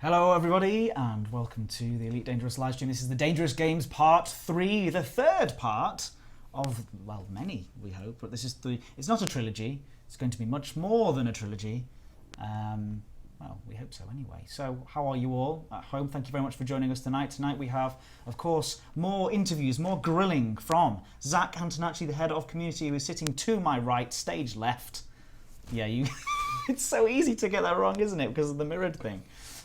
Hello everybody and welcome to the Elite Dangerous Livestream. This is the Dangerous Games Part 3, the third part of, well, many, we hope, but it's not a trilogy. It's going to be much more than a trilogy. Well, we hope so anyway. So, how are you all at home? Thank you very much for joining us tonight. Tonight we have, of course, more interviews, more grilling from Zach Antonacci, the head of community, who is sitting to my right, stage left. Yeah, it's so easy to get that wrong, isn't it? Because of the mirrored thing.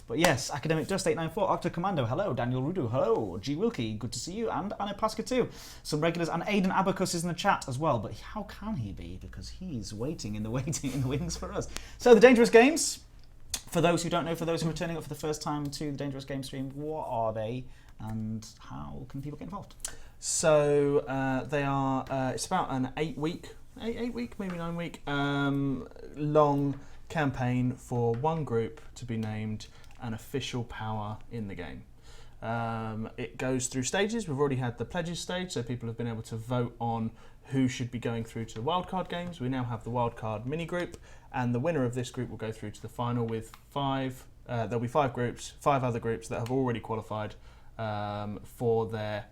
But yes, Academic Dust 894, Octo Commando, hello, Daniel Rudu, hello, G Wilkie, good to see you, and Anna Pasca too. Some regulars, and Aidan Abacus is in the chat as well, but how can he be? Because he's waiting in the wings for us. So the Dangerous Games, for those who don't know, for those who are turning up for the first time to the Dangerous Games stream, what are they, and how can people get involved? So they are, it's about an 8 week, maybe 9 week, long campaign for one group to be named an official power in the game. It goes through stages. We've already had the pledges stage, so people have been able to vote on who should be going through to the wildcard games. We now have the wildcard mini group, and the winner of this group will go through to the final with there'll be 5 groups, 5 other groups that have already qualified for their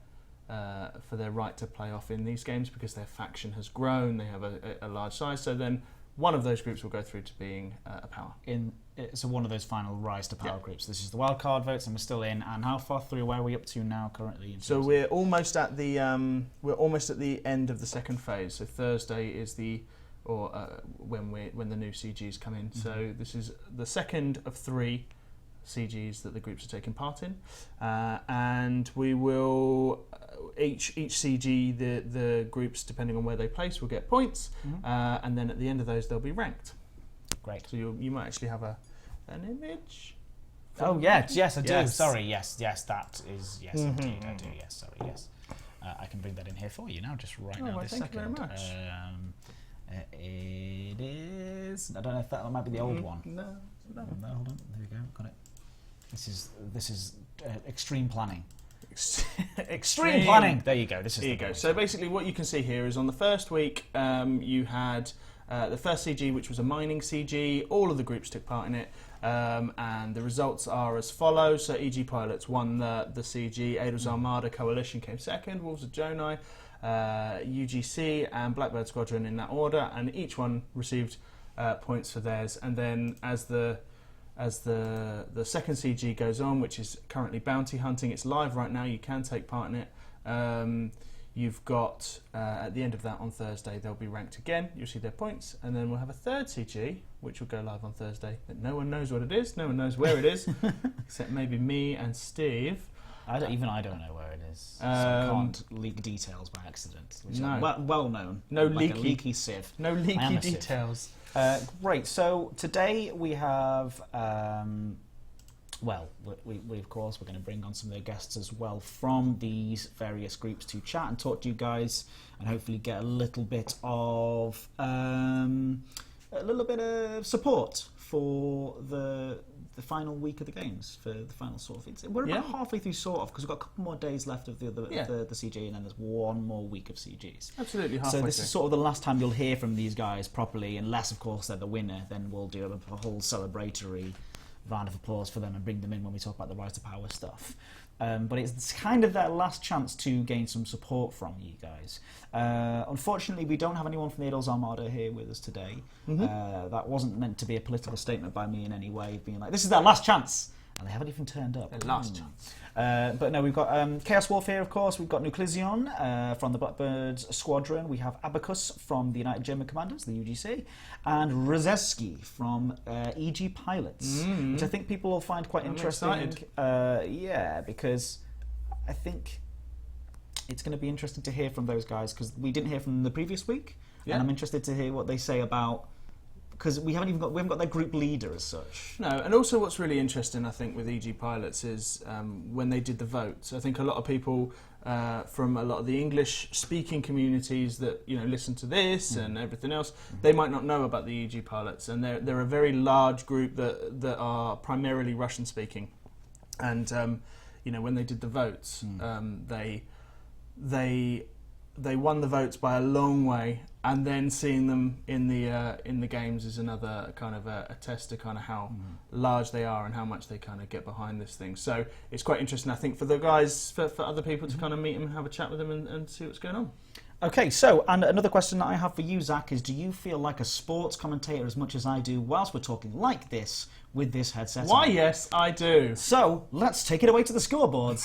right to play off in these games because their faction has grown, they have a large size, so then one of those groups will go through to being a power. So one of those final rise to power groups. This is the wildcard votes, and we're still in. And how far through? Where are we up to now currently? So we're almost at the end of the second phase. So Thursday is when the new CGs come in. Mm-hmm. So this is the second of 3 CGs that the groups are taking part in, and we will each CG the groups, depending on where they place, will get points, and then at the end of those they'll be ranked. Great. So you might actually have an image. Oh yes, I do. Yes. Sorry, yes, that is yes, indeed, I do. Yes, sorry, yes. I can bring that in here for you now, just right now. This thank second. You very much. It is. I don't know if that might be the old one. No. Hold on. There we go. Got it. This is extreme planning. Extreme planning. There you go. There you go. So basically, what you can see here is on the first week, you had the first CG, which was a mining CG. All of the groups took part in it, and the results are as follows. So EG Pilots won the CG. Adel's Armada Coalition came second. Wolves of Jonai, UGC, and BlackBirds Squadron in that order, and each one received points for theirs. And then as the second CG goes on, which is currently bounty hunting, it's live right now, you can take part in it. You've got, at the end of that on Thursday, they'll be ranked again, you'll see their points, and then we'll have a third CG, which will go live on Thursday, but no one knows what it is, no one knows where it is, except maybe me and Steve. I don't know where it is, so I can't leak details by accident, which are well known. No like leaky, a leaky sieve. No leaky details. Great. So today we have, we of course we're going to bring on some of the guests as well from these various groups to chat and talk to you guys, and hopefully get a little bit of support for the final week of the games, for the final sort of. We're about halfway through sort of, because we've got a couple more days left of the CG, and then there's one more week of CGs. Absolutely, halfway. So this is sort of the last time you'll hear from these guys properly, unless of course they're the winner. Then we'll do a whole celebratory round of applause for them and bring them in when we talk about the Rise to Power stuff. But it's kind of their last chance to gain some support from you guys. Unfortunately, we don't have anyone from the Adel's Armada here with us today. That wasn't meant to be a political statement by me in any way, being like, this is their last chance. And they haven't even turned up. Their last chance. But no, we've got Chaos Warfare, of course. We've got Nuclesion from the BlackBirds Squadron. We have Abacus from the United German Commanders, the UGC. And Rzeski from EG Pilots, which I think people will find quite interesting. Because I think it's going to be interesting to hear from those guys, because we didn't hear from them the previous week. And I'm interested to hear what they say about... Because we haven't got their group leader as such. No, and also what's really interesting, I think, with EG Pilots is when they did the votes. I think a lot of people from a lot of the English-speaking communities that listen to this and everything else, they might not know about the EG Pilots, and they're a very large group that are primarily Russian-speaking, and when they did the votes, they they won the votes by a long way, and then seeing them in the games is another kind of a test to kind of how large they are and how much they kind of get behind this thing. So it's quite interesting, I think, for the guys, for other people to kind of meet them and have a chat with them and see what's going on. Okay, so, and another question that I have for you, Zach, is do you feel like a sports commentator as much as I do whilst we're talking like this with this headset Why, on? yes, I do. So, let's take it away to the scoreboards.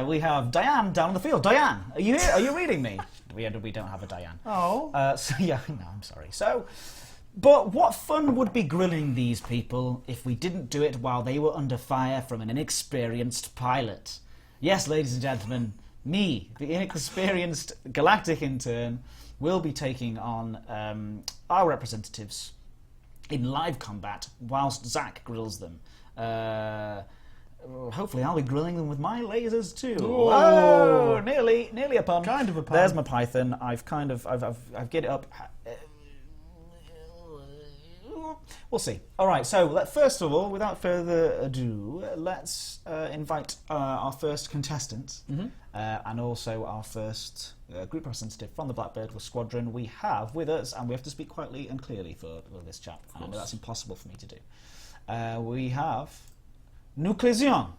We have Diane down on the field. Diane, are you here? Are you reading me? We don't have a Diane. Oh. So, yeah, no, I'm sorry. So, but what fun would be grilling these people if we didn't do it while they were under fire from an inexperienced pilot? Yes, ladies and gentlemen, me, the inexperienced galactic intern, will be taking on our representatives in live combat whilst Zach grills them. Hopefully I'll be grilling them with my lasers too. Whoa. Oh, nearly a pun. Kind of a pun. There's my Python. I've get it up. We'll see. All right. So first of all, without further ado, let's invite our first contestant and also our first group representative from the BlackBirds Squadron. We have with us, and we have to speak quietly and clearly for this chap. I know that's impossible for me to do. We have Nuclésion.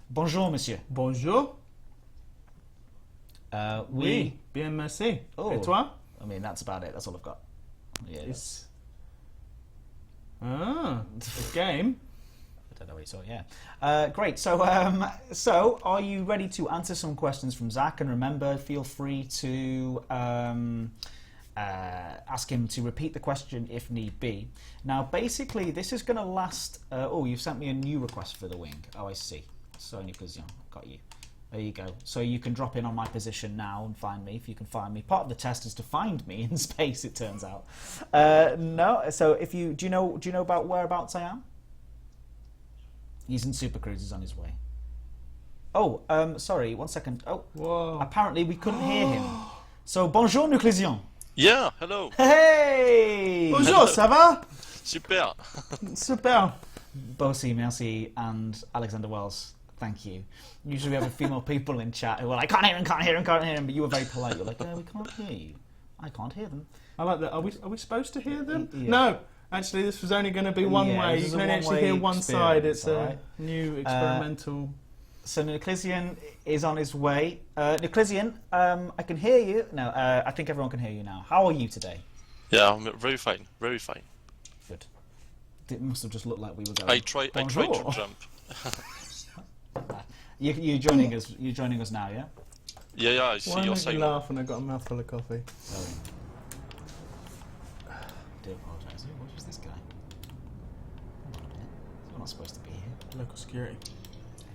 Bonjour, monsieur. Bonjour. Oui. Bien merci. Oh. Et toi? I mean, that's about it. That's all I've got. Yeah. A game. I don't know what you saw. Yeah. Great. So, are you ready to answer some questions from Zach? And remember, feel free to ask him to repeat the question if need be. Now, basically, this is going to last. You've sent me a new request for the wing. Oh, I see. So, Nuclésion, got you. There you go. So you can drop in on my position now and find me if you can find me. Part of the test is to find me in space. It turns out. No. So do you know about whereabouts I am? He's in Super Cruise. He's on his way. Oh, sorry. 1 second. Oh, whoa. Apparently we couldn't hear him. So bonjour, Nuclésion. Yeah, hello. Hey. Bonjour, ça va? Super. Super. Bossy, merci, and Alexander Wells. Thank you. Usually we have a few more people in chat who are like, can't hear him, but you were very polite. You're like, we can't hear you. I can't hear them. I like that. Are we supposed to hear them? Yeah. No. Actually, this was only going to be one way. You can only actually hear one side. It's a new experimental... So Nuclésion is on his way. Nuclésion, I can hear you. No, I think everyone can hear you now. How are you today? Yeah, I'm very fine. Very fine. Good. It must have just looked like we were going. I tried to jump. You're joining us. You're joining us now, yeah? Yeah. I see your side. side. Laugh when I got a mouthful of coffee. Sorry. I do apologise. What was this guy? Hold on a minute. You're not supposed to be here. Local security.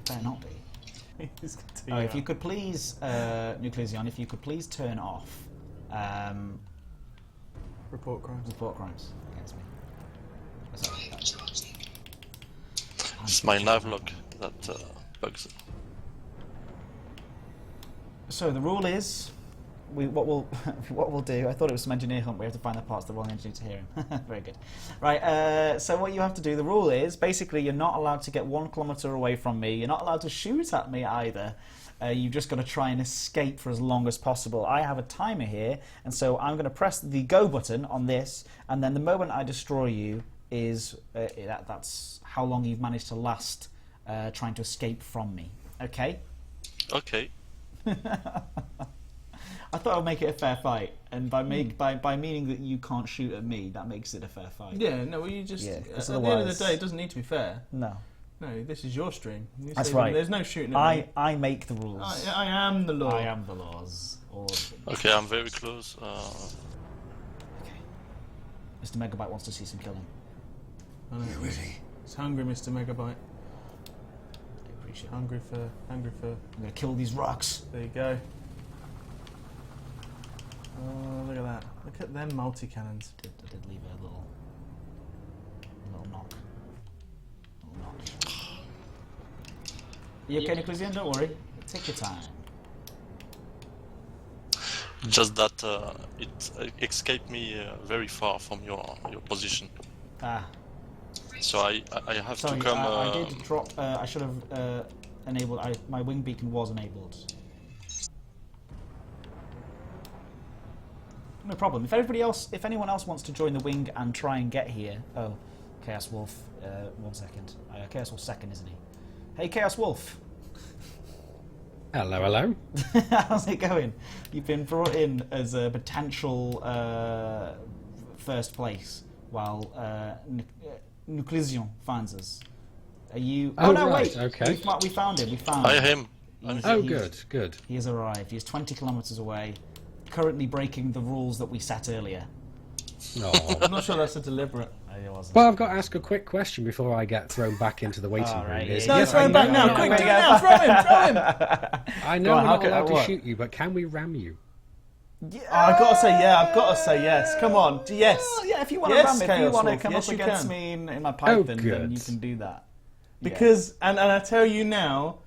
Better not be. If you could please, Nuclésion, if you could please turn off report crimes. Report crimes against me. It's my navlog that bugs it. So the rule is, what we'll do. I thought it was some engineer hunt. We have to find the parts of the wrong engineer to hear him. Very good. Right. So what you have to do. The rule is basically you're not allowed to get 1 kilometre away from me. You're not allowed to shoot at me either. You've just got to try and escape for as long as possible. I have a timer here, and so I'm going to press the go button on this, and then the moment I destroy you is that's how long you've managed to last trying to escape from me. Okay? Okay. I thought I'd make it a fair fight, and by meaning that you can't shoot at me, that makes it a fair fight. Yeah, no, well, you just... Yeah, at the end of the day, it doesn't need to be fair. No. No, this is your stream. That's right. There's no shooting at me. I make the rules. I am the law. I am the laws. All of them. Okay, I'm very close. Okay. Mr. Megabyte wants to see some killing. I know. He's hungry, Mr. Megabyte. I appreciate it. Hungry for... I'm going to kill these rocks. There you go. Oh, look at that. Look at them multi-cannons. I did leave a little knock. You okay, Nuclésion? Don't worry. Take your time. Just that it escaped me very far from your position. Ah. So I have Sorry, to come... I did drop... I should have enabled... my wing beacon was enabled. no problem. If anyone else wants to join the wing and try and get here, oh, Chaos Wolf, 1 second. Chaos Wolf's second, isn't he? Hey, Chaos Wolf. Hello, hello. How's it going? You've been brought in as a potential first place while Nuclesion finds us. Are you? Oh, no, right, wait. okay. We found him. I am. Good. He has arrived. He's 20 kilometres away, currently breaking the rules that we set earlier. Oh. I'm not sure that's a deliberate. It wasn't. Well, I've got to ask a quick question before I get thrown back into the waiting room. right, Is- yeah, No, throw him back now. Quick, do it now. Throw him. I know Go on, we're how not can- allowed to what? shoot you, but can we ram you? Yeah. I've got to say, I've got to say yes. Come on. Yes. Well, yeah, if you want Yes, to ram, if you Chaos want to Wolf, come yes, up you against can. me in my pipe, then good. you can do that. Because, and I tell you now,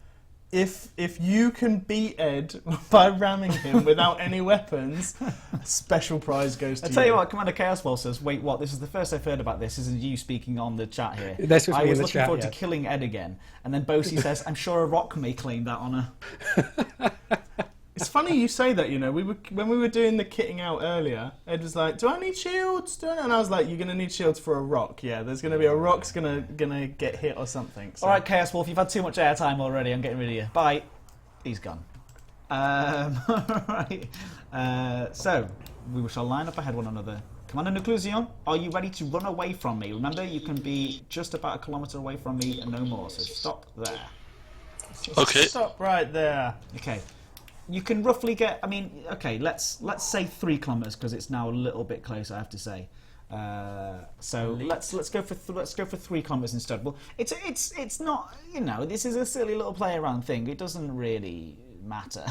if you can beat Ed by ramming him without any weapons, a special prize goes to I tell you what, Commander Chaos Wolf says, wait, what? This is the first I've heard about this. This is you speaking on the chat here. This was I me was in the looking chat, forward yeah. to killing Ed again. And then Bosie says, I'm sure a rock may claim that honour. It's funny you say that, when we were doing the kitting out earlier, Ed was like, do I need shields? And I was like, you're going to need shields for a rock. Yeah, there's going to be a rock's going to get hit or something. So. All right, Chaos Wolf, you've had too much airtime already. I'm getting rid of you. Bye. He's gone. All right. So, we shall line up ahead one another. Commander Nuclesion, are you ready to run away from me? Remember, you can be just about a kilometre away from me and no more, so stop there. Okay. Stop right there. Okay. You can roughly get. I mean, okay. Let's say 3 kilometers because it's now a little bit closer. I have to say. So let's go for 3 kilometers instead. Well, it's not. This is a silly little play around thing. It doesn't really matter.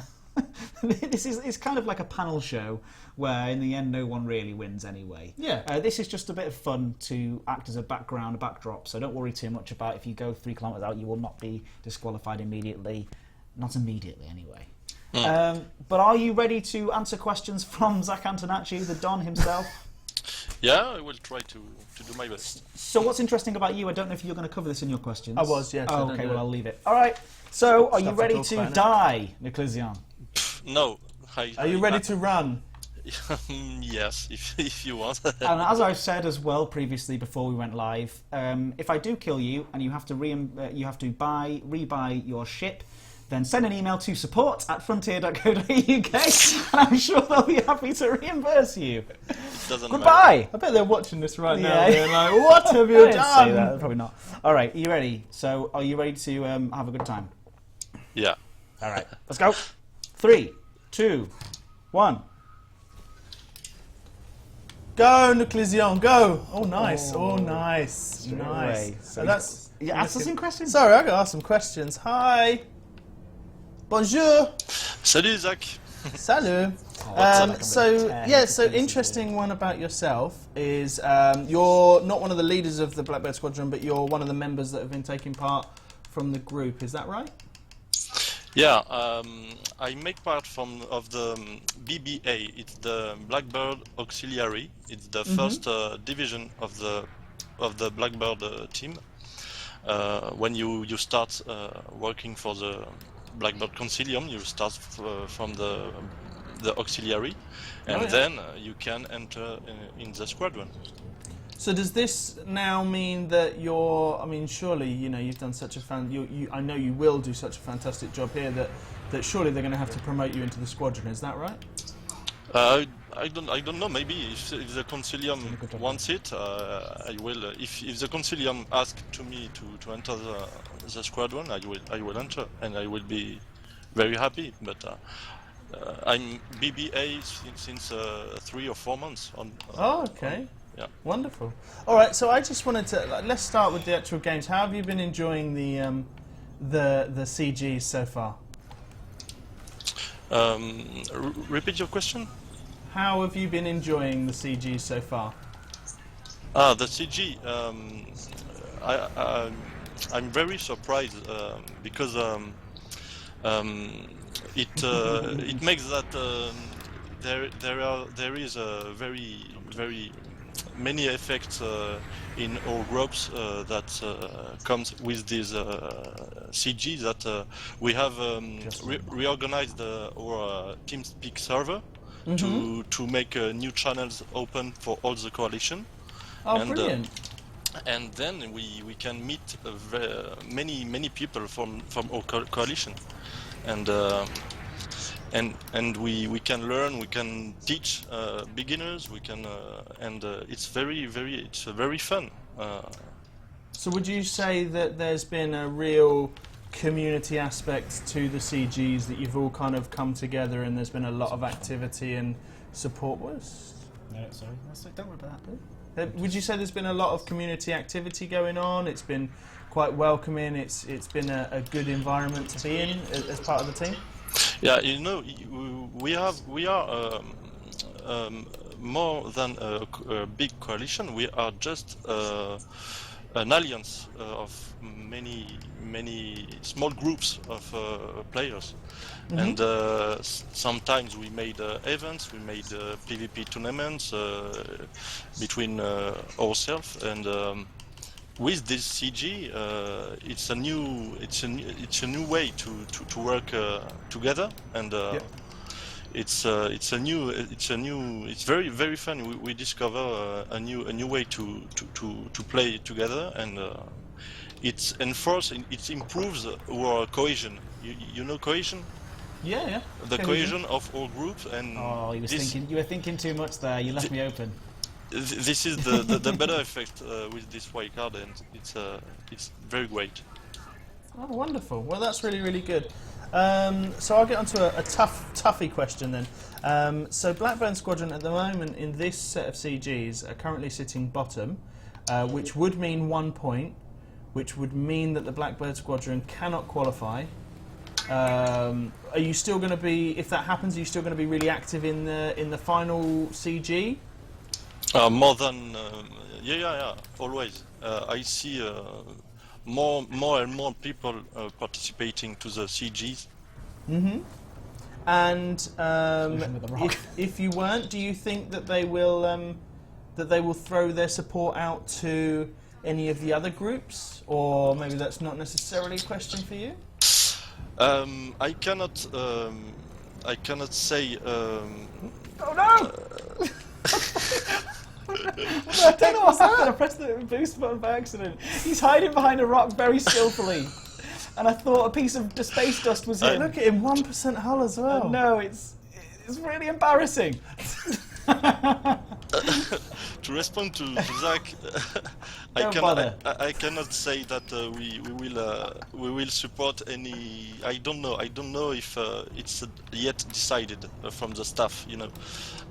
It's kind of like a panel show where in the end no one really wins anyway. Yeah. This is just a bit of fun to act as a background, a backdrop. So don't worry too much about if you go 3 kilometers out, you will not be disqualified immediately. Not immediately, anyway. But are you ready to answer questions from Zach Antonacci, the Don himself? Yeah, I will try to do my best. So what's interesting about you, I don't know if you're going to cover this in your questions. I was, yes. Oh, okay, well, I'll leave it. All right. So, are you Stuff to ready talk to about, innit? die, Nuclesion? No. Are you ready to run? Yes, if you want. And as I've said as well previously before we went live, if I do kill you and you have to rebuy your ship, then send an email to support@frontier.co.uk and I'm sure they'll be happy to reimburse you. It doesn't Goodbye! I bet they're watching this right now. Yeah. They're like, what have I you didn't say done? that, probably not. All right, you ready? So, are you ready to have a good time? Yeah. All right, let's go. 3, 2, 1. Go, Nuclesion, go! Oh, nice. Oh, nice. Straight Nice. away. So that's... Yeah, ask us some questions. Sorry, I got to ask some questions. Hi. Bonjour. Salut, Zach. Salut. So interesting one about yourself is you're not one of the leaders of the Blackbird Squadron, but you're one of the members that have been taking part from the group. Is that right? Yeah, I make part of the BBA. It's the Blackbird Auxiliary. It's the first division of the Blackbird team. When you start working for the Blackbird Concilium, you start from the auxiliary, and then you can enter in the squadron. So does this now mean that you're? I mean, surely you've done such a I know you will do such a fantastic job here that surely they're going to have to promote you into the squadron. Is that right? I don't know. Maybe if the Concilium wants it, I will. If the Concilium asks to me to enter the squadron, I will enter, and I will be very happy. But I'm BBA since 3 or 4 months. Okay. Yeah. Wonderful. All right. So I just wanted to let's start with the actual games. How have you been enjoying the CGs so far? Repeat your question. How have you been enjoying the CGs so far? The CG. I'm very surprised because it makes that there is a very many effects in our groups that comes with this CG that we have reorganized our TeamSpeak server. to make new channels open for all the coalition. Oh, And, brilliant. And then we can meet many people from our coalition, and we can learn, we can teach beginners, we can it's very fun. So would you say that there's been a real community aspect to the CGs, that you've all kind of come together and there's been a lot of activity and support? No, sorry. Don't worry about that. Would you say there's been a lot of community activity going on? It's been quite welcoming. It's been a good environment to be in as part of the team. Yeah, you know, we are more than a big coalition. We are just an alliance of many small groups of players. And sometimes we made events, we made PvP tournaments between ourselves, and with this CG, it's a new way to work together, and it's very fun. We discover a new way to play together, and it improves our cohesion. You know cohesion? Yeah. The cohesion of our group, and you were thinking too much there. You left me open. This is the better effect with this white card, and it's very great. Oh, wonderful. Well, that's really good. So I'll get onto a toughy question then. So BlackBirds Squadron at the moment in this set of CGs are currently sitting bottom, which would mean 1 point, which would mean that the BlackBird Squadron cannot qualify. Are you still going to be, if that happens, are you still going to be really active in the final CG? More than always. I see more and more people participating to the CGs. And if you weren't, do you think that they will throw their support out to any of the other groups, or maybe that's not necessarily a question for you? I cannot say. Oh no! I don't know what's happened. I pressed the boost button by accident. He's hiding behind a rock very skillfully, and I thought a piece of the space dust was him. Look at him, 1% hull as well. No, it's really embarrassing. To respond to Zach, I cannot say that we will support any. I don't know if it's yet decided from the staff. You know.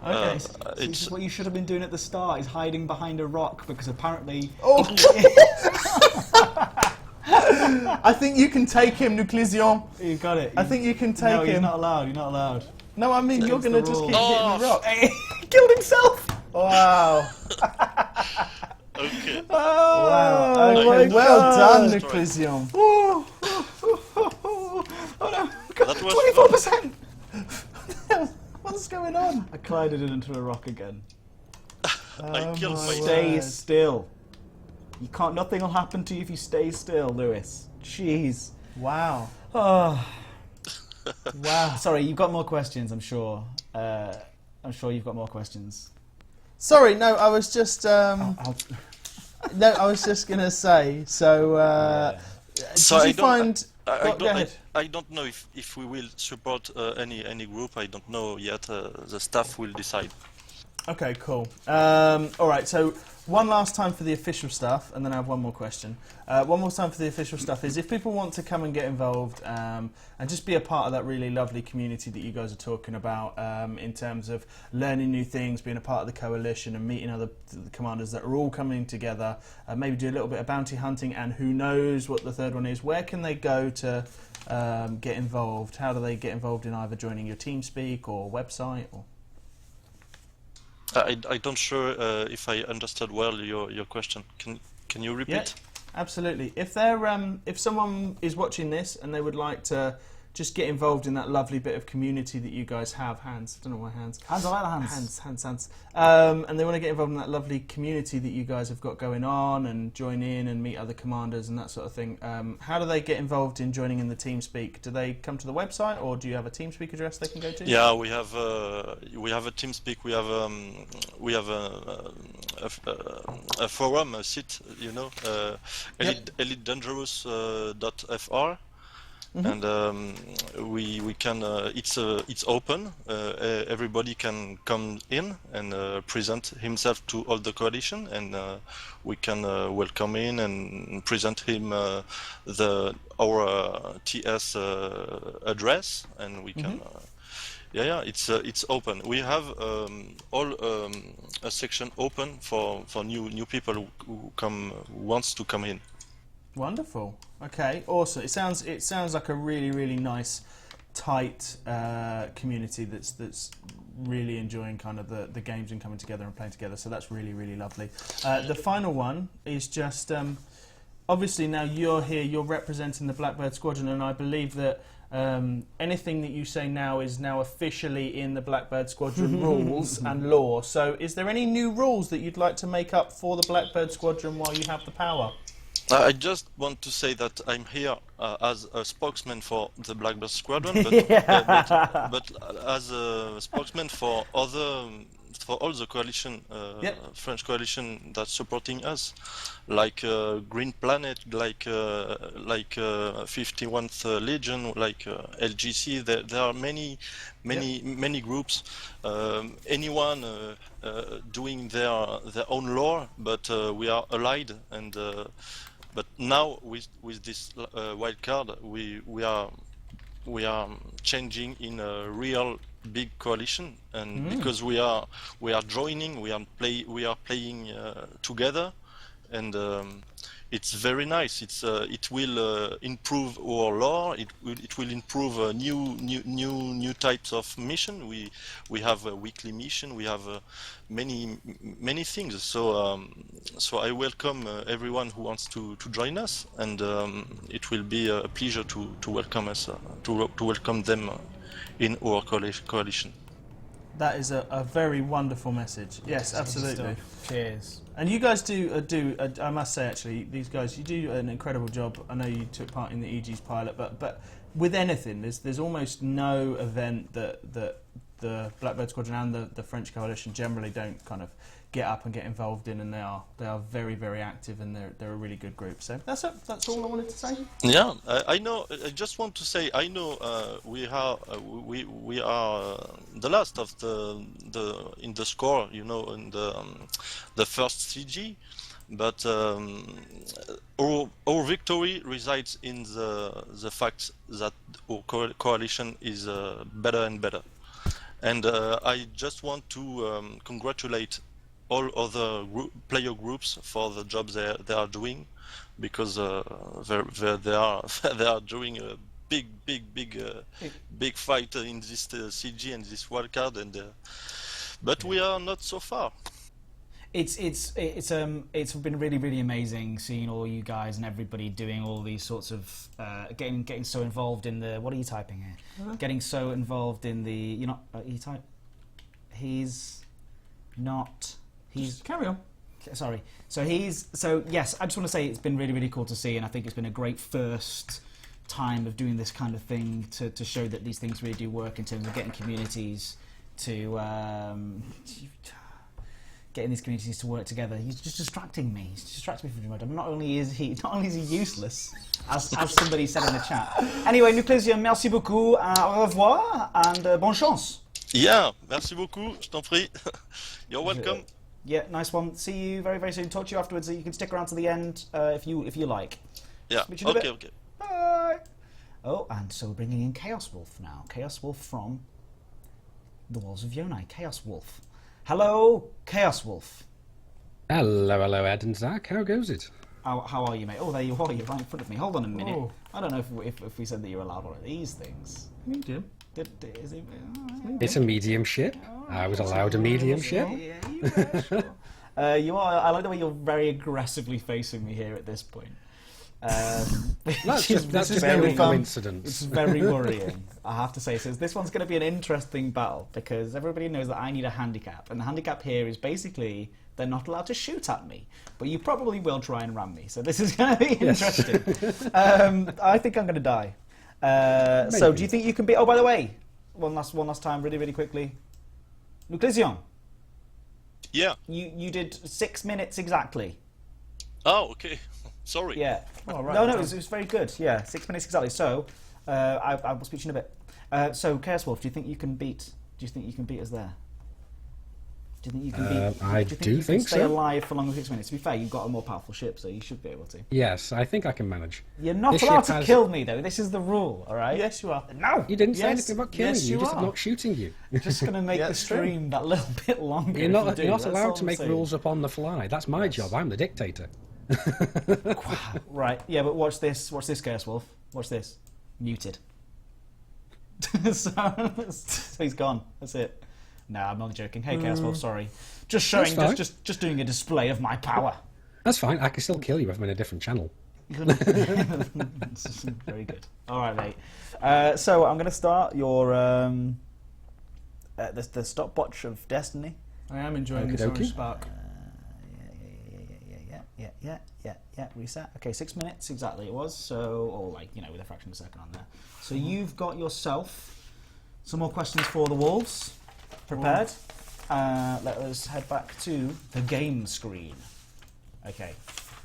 Okay, it's what you should have been doing at the start. Is hiding behind a rock, because apparently. Oh. I think you can take him, Nuclesion. You got it. I think you can take him. No, you're not allowed. You're not allowed. No, I mean you're going to just keep hitting the rock. He killed himself. Wow. Okay. Wow. Okay. Well done, Nuclesion. Oh no! That was 24%. What's going on? I collided into a rock again. I killed myself. Stay still. You can't. Nothing will happen to you if you stay still, Lewis. Jeez. Wow. Oh. Wow. Sorry, you've got more questions. I'm sure. I'm sure you've got more questions. Sorry, no. I was just. No, I was just gonna say. So. So did you find? I don't know if we will support any group. I don't know yet. The staff will decide. Okay, cool. All right, so one last time for the official stuff, and then I have one more question. One more time for the official stuff is if people want to come and get involved and just be a part of that really lovely community that you guys are talking about in terms of learning new things, being a part of the coalition and meeting other commanders that are all coming together, maybe do a little bit of bounty hunting, and who knows what the third one is, where can they go to get involved? How do they get involved in either joining your TeamSpeak or website? Or I don't sure if I understood well your question. Can you repeat? Yeah, absolutely. If they're if someone is watching this and they would like to just get involved in that lovely bit of community that you guys have. Hands, I don't know why hands. Hands, I like the hands. Hands. And they want to get involved in that lovely community that you guys have got going on and join in and meet other commanders and that sort of thing. How do they get involved in joining in the TeamSpeak? Do they come to the website, or do you have a TeamSpeak address they can go to? Yeah, we have a TeamSpeak. We have a forum, a site, elitedangerous.fr. And we can it's open. Everybody can come in and present himself to all the coalition, and we can welcome in and present him our TS address, and we can. It's open. We have a section open for new people who wants to come in. Wonderful. Okay, awesome. It sounds like a really nice, tight community that's really enjoying kind of the games and coming together and playing together. So that's really lovely. The final one is just obviously now you're here. You're representing the Blackbird Squadron, and I believe that anything that you say now is now officially in the Blackbird Squadron rules and law. So is there any new rules that you'd like to make up for the Blackbird Squadron while you have the power? I just want to say that I'm here as a spokesman for the Blackbird Squadron, but, but as a spokesman for all the coalition, French coalition that's supporting us, like Green Planet, like 51st Legion, like LGC. There are many groups. Anyone doing their own lore, but we are allied and. But now with this wild card, we are changing in a real big coalition, and because we are joining, we are playing together, and it's very nice. It will improve our lore. It will improve new types of mission. We have a weekly mission. We have many things. So I welcome everyone who wants to join us, and it will be a pleasure to welcome us to welcome them in our coalition. That is a very wonderful message. Yes, absolutely. Cheers. And you guys do I must say actually, these guys, you do an incredible job. I know you took part in the EG's pilot, but with anything, there's almost no event that the Blackbird Squadron and the French coalition generally don't kind of get up and get involved in, and they are very active, and they're a really good group. So that's all I wanted to say. Yeah, I know. I just want to say I know we are the last of the in the score, in the first CG, but our victory resides in the fact that our coalition is better and better, and I just want to congratulate all other player groups for the jobs they are doing, because they are doing a big fight in this CG and this wildcard, and but we are not so far. It's been really amazing seeing all you guys and everybody doing all these sorts of getting so involved in the, what are you typing here? Getting so involved in the, you're not you type. He's carry on. Sorry. So yes, I just want to say it's been really cool to see, and I think it's been a great first time of doing this kind of thing to show that these things really do work in terms of getting communities to getting these communities to work together. He's just distracting me. He's distracting me from doing my job. Not only is he useless, as somebody said in the chat. Anyway, Nuclésia, merci beaucoup, au revoir, and bonne chance. Yeah, merci beaucoup, je t'en prie. You're welcome. Yeah, nice one. See you very soon. Talk to you afterwards. You can stick around to the end if you like. Yeah. Okay. Bye. Oh, and so we're bringing in Chaos Wolf now. Chaos Wolf from the Walls of Jonai. Chaos Wolf. Hello, Chaos Wolf. Hello, Ed and Zach. How goes it? How are you, mate? Oh, there you are. You're right in front of me. Hold on a minute. Oh. I don't know if we said that you're allowed one of these things. You do. It's a medium ship. I was allowed a medium ship. Yeah, you are, sure. You are. I like the way you're very aggressively facing me here at this point. That's Which is just very a fun. coincidence. It's very worrying, I have to say. So this one's going to be an interesting battle because everybody knows that I need a handicap, and the handicap here is basically they're not allowed to shoot at me, but you probably will try and ram me. So this is going to be interesting. I think I'm going to die. So do you think you can be? Oh, by the way, one last time, really quickly. Nuclesion. Yeah. You did 6 minutes exactly. Oh, okay. Sorry. Yeah. Oh, right. No, it was very good. Yeah, 6 minutes exactly. So, I will speak to you in a bit. So, Chaos Wolf, do you think you can beat? Do you think you can beat us there? Do you think you can beat? I do you think do you can think stay so. alive for longer than 6 minutes? To be fair, you've got a more powerful ship, so you should be able to. Yes, I think I can manage. You're not This allowed ship to has- kill me, though. This is the rule, all right? Yes, you are. No. You didn't say Yes, anything about killing yes, you, you just are. not shooting you. Just going to make Yeah, the it's true. stream that little bit longer. You're if not, you do. you're not That's all allowed to I'm make saying. rules up on the fly. That's my job. I'm the dictator. Right. Yeah, but watch this. Watch this, Chaos Wolf. Watch this. Muted. so he's gone. That's it. No, I'm only joking. Hey, Chaos Wolf, sorry. Just showing, fine. just doing a display of my power. That's fine. I can still kill you if I'm in a different channel. Very good. All right, mate. So I'm going to start your the stopwatch of destiny. I am enjoying this Okey-dokey. orange spark. Yeah. Reset. Okay, 6 minutes exactly it was. So, or like with a fraction of a second on there. So you've got yourself some more questions for the wolves prepared. Let us head back to the game screen. Okay,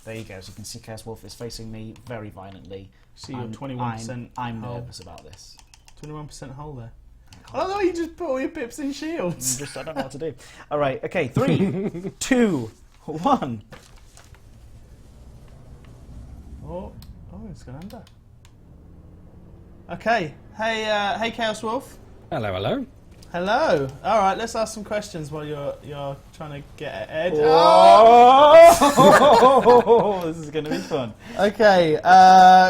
there you go. So you can see Chaos Wolf is facing me very violently. See your I'm- 21% I'm hull. nervous about this. 21% hull there. Oh no, you just put all your pips in shields. I don't know what to do. All right. Okay. 3, 2, 1. Oh, it's gone under. Okay. Hey, Chaos Wolf. Hello, hello. Hello. All right, let's ask some questions while you're trying to get ahead. Oh, this is going to be fun. Okay.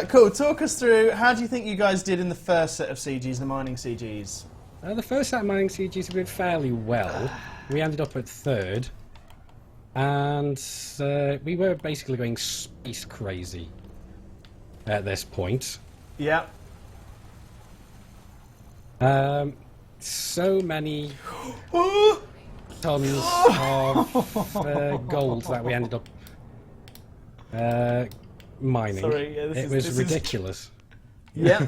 Cool. Talk us through. How do you think you guys did in the first set of CGs, the mining CGs? The first set of mining CGs did fairly well. We ended up at third. And we were basically going space crazy at this point. Yeah. So many tons of gold that we ended up mining. Sorry, yeah, It was ridiculous. Yeah.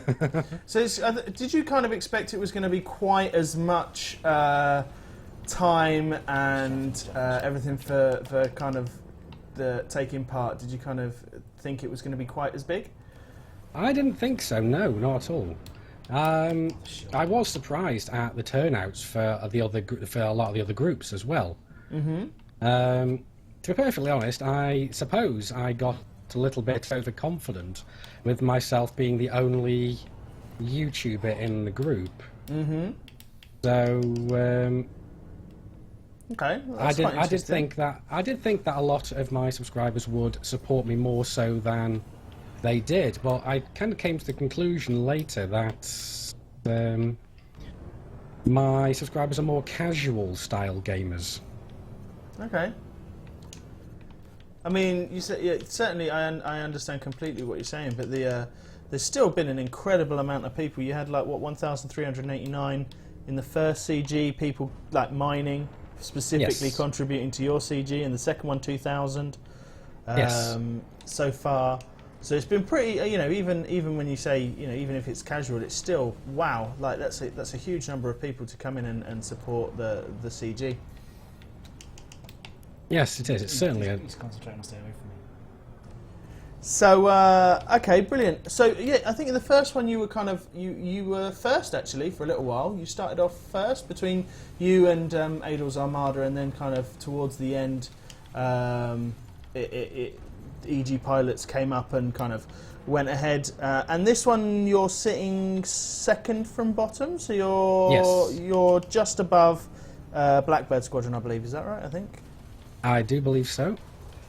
So, did you kind of expect it was going to be quite as much time and everything for kind of the taking part? Did you kind of think it was going to be quite as big? I didn't think so. No, not at all. I was surprised at the turnouts for a lot of the other groups as well. Mm-hmm. To be perfectly honest, I suppose I got a little bit overconfident with myself being the only YouTuber in the group. Mm-hmm. So Okay, well, I that's did. quite I did interesting. think that a lot of my subscribers would support me more so than they did. But I kind of came to the conclusion later that my subscribers are more casual style gamers. Okay. I mean, you said certainly. I understand completely what you're saying, but there's still been an incredible amount of people. You had like 1,389 in the first CG. People like mining, specifically Yes. contributing to your CG, and the second one 2,000. Yes. So far, so it's been pretty. Even when you say even if it's casual, it's still wow. Like that's a huge number of people to come in and support the CG. Yes, it is. It's certainly a. He's concentrating on staying away from me. So okay, brilliant. So yeah, I think in the first one you were kind of you were first actually for a little while. You started off first between you and Adel's Armada, and then kind of towards the end, EG Pilots came up and kind of went ahead. And this one you're sitting second from bottom, so you're just above BlackBirds Squadron, I believe. Is that right? I think. I do believe so.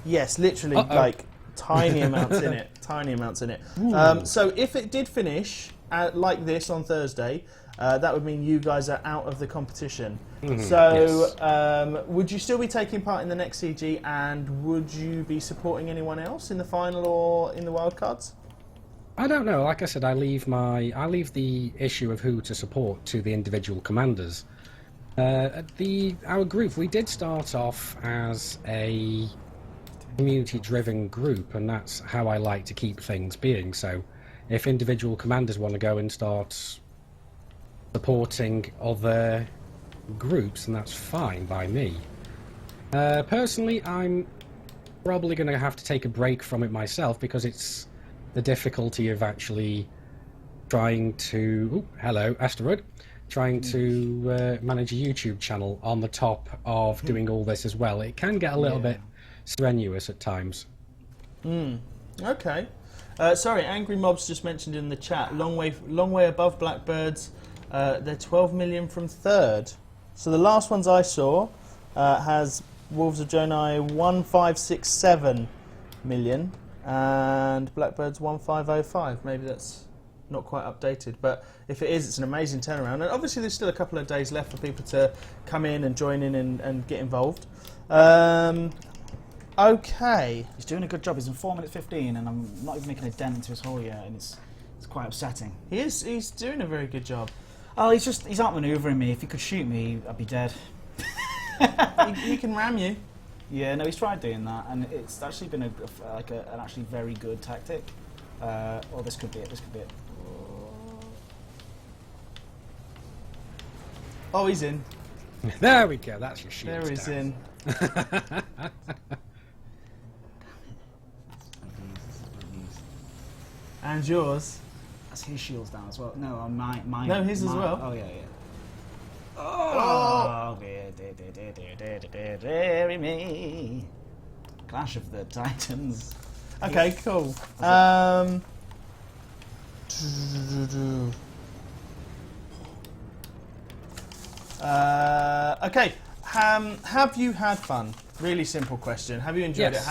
Yes, literally, Uh-oh. like tiny amounts in it. Tiny amounts in it. So if it did finish like this on Thursday, that would mean you guys are out of the competition. So would you still be taking part in the next CG, and would you be supporting anyone else in the final or in the wildcards? I don't know. Like I said, I leave the issue of who to support to the individual commanders. Our group, we did start off as a community-driven group, and that's how I like to keep things being. So, if individual commanders want to go and start supporting other groups, and that's fine by me. Personally, I'm probably going to have to take a break from it myself because it's the difficulty of actually trying to... hello, Asteroid. Trying to manage a YouTube channel on the top of doing all this as well. It can get a little bit strenuous at times. Okay. Sorry, Angry Mobs just mentioned in the chat, long way above Blackbirds. They're 12 million from third. So the last ones I saw has Wolves of Jonai 1567 million and Blackbirds 1505. Maybe that's not quite updated, but if it is, it's an amazing turnaround. And obviously there's still a couple of days left for people to come in and join in and get involved. Okay. He's doing a good job. He's in 4 minutes 15, and I'm not even making a dent into his hull yet, and it's quite upsetting. He's doing a very good job. Oh, he's outmanoeuvring me. If he could shoot me, I'd be dead. he can ram you. Yeah, no, he's tried doing that, and it's actually been an actually very good tactic. Oh, this could be it. This could be it. Oh, he's in. There we go. That's your shield. There he's down. in. And yours. That's his shields down as well. No, mine. No, his as well. Oh yeah. Oh, dear me. Clash of the Titans. Okay, cool. Okay. Have you had fun? Really simple question. Have you enjoyed it?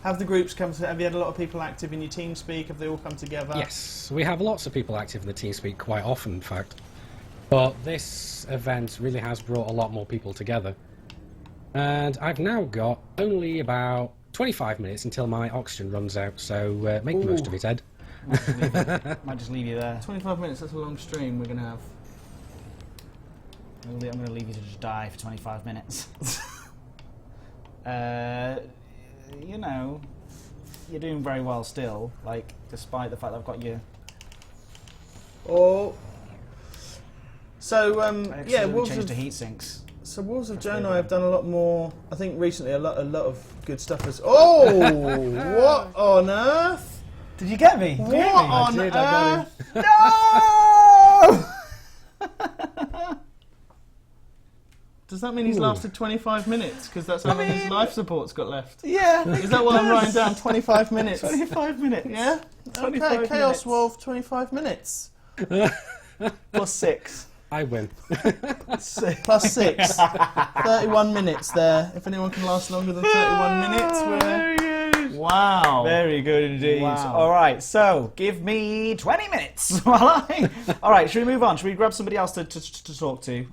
Have the groups come to? Have you had a lot of people active in your TeamSpeak? Have they all come together? Yes, we have lots of people active in the TeamSpeak, quite often, in fact. But this event really has brought a lot more people together. And I've now got only about 25 minutes until my oxygen runs out, so make the most of it, Ed. Might just leave you there. 25 minutes, that's a long stream we're going to have. I'm going to leave you to just die for 25 minutes. You know, you're doing very well still, like, despite the fact that I've got you. Oh. So, yeah, Wolves changed to heat sinks. So Wolves of Jonai have done a lot more, I think recently, a lot of good stuff as... Oh! What on earth? Did you get me? What on earth? I got No! Does that mean he's lasted 25 minutes? Because that's how long his life support's got left. Yeah. Is that what I'm writing down? 25 minutes? 25 minutes. Yeah? 25 okay, Chaos minutes. Wolf, 25 minutes. Plus 6. I win. Plus 6. 31 minutes there. If anyone can last longer than 31 minutes, we're... Wow. Very good indeed. Wow. All right, so give me 20 minutes. All right, should we move on? Should we grab somebody else to talk to?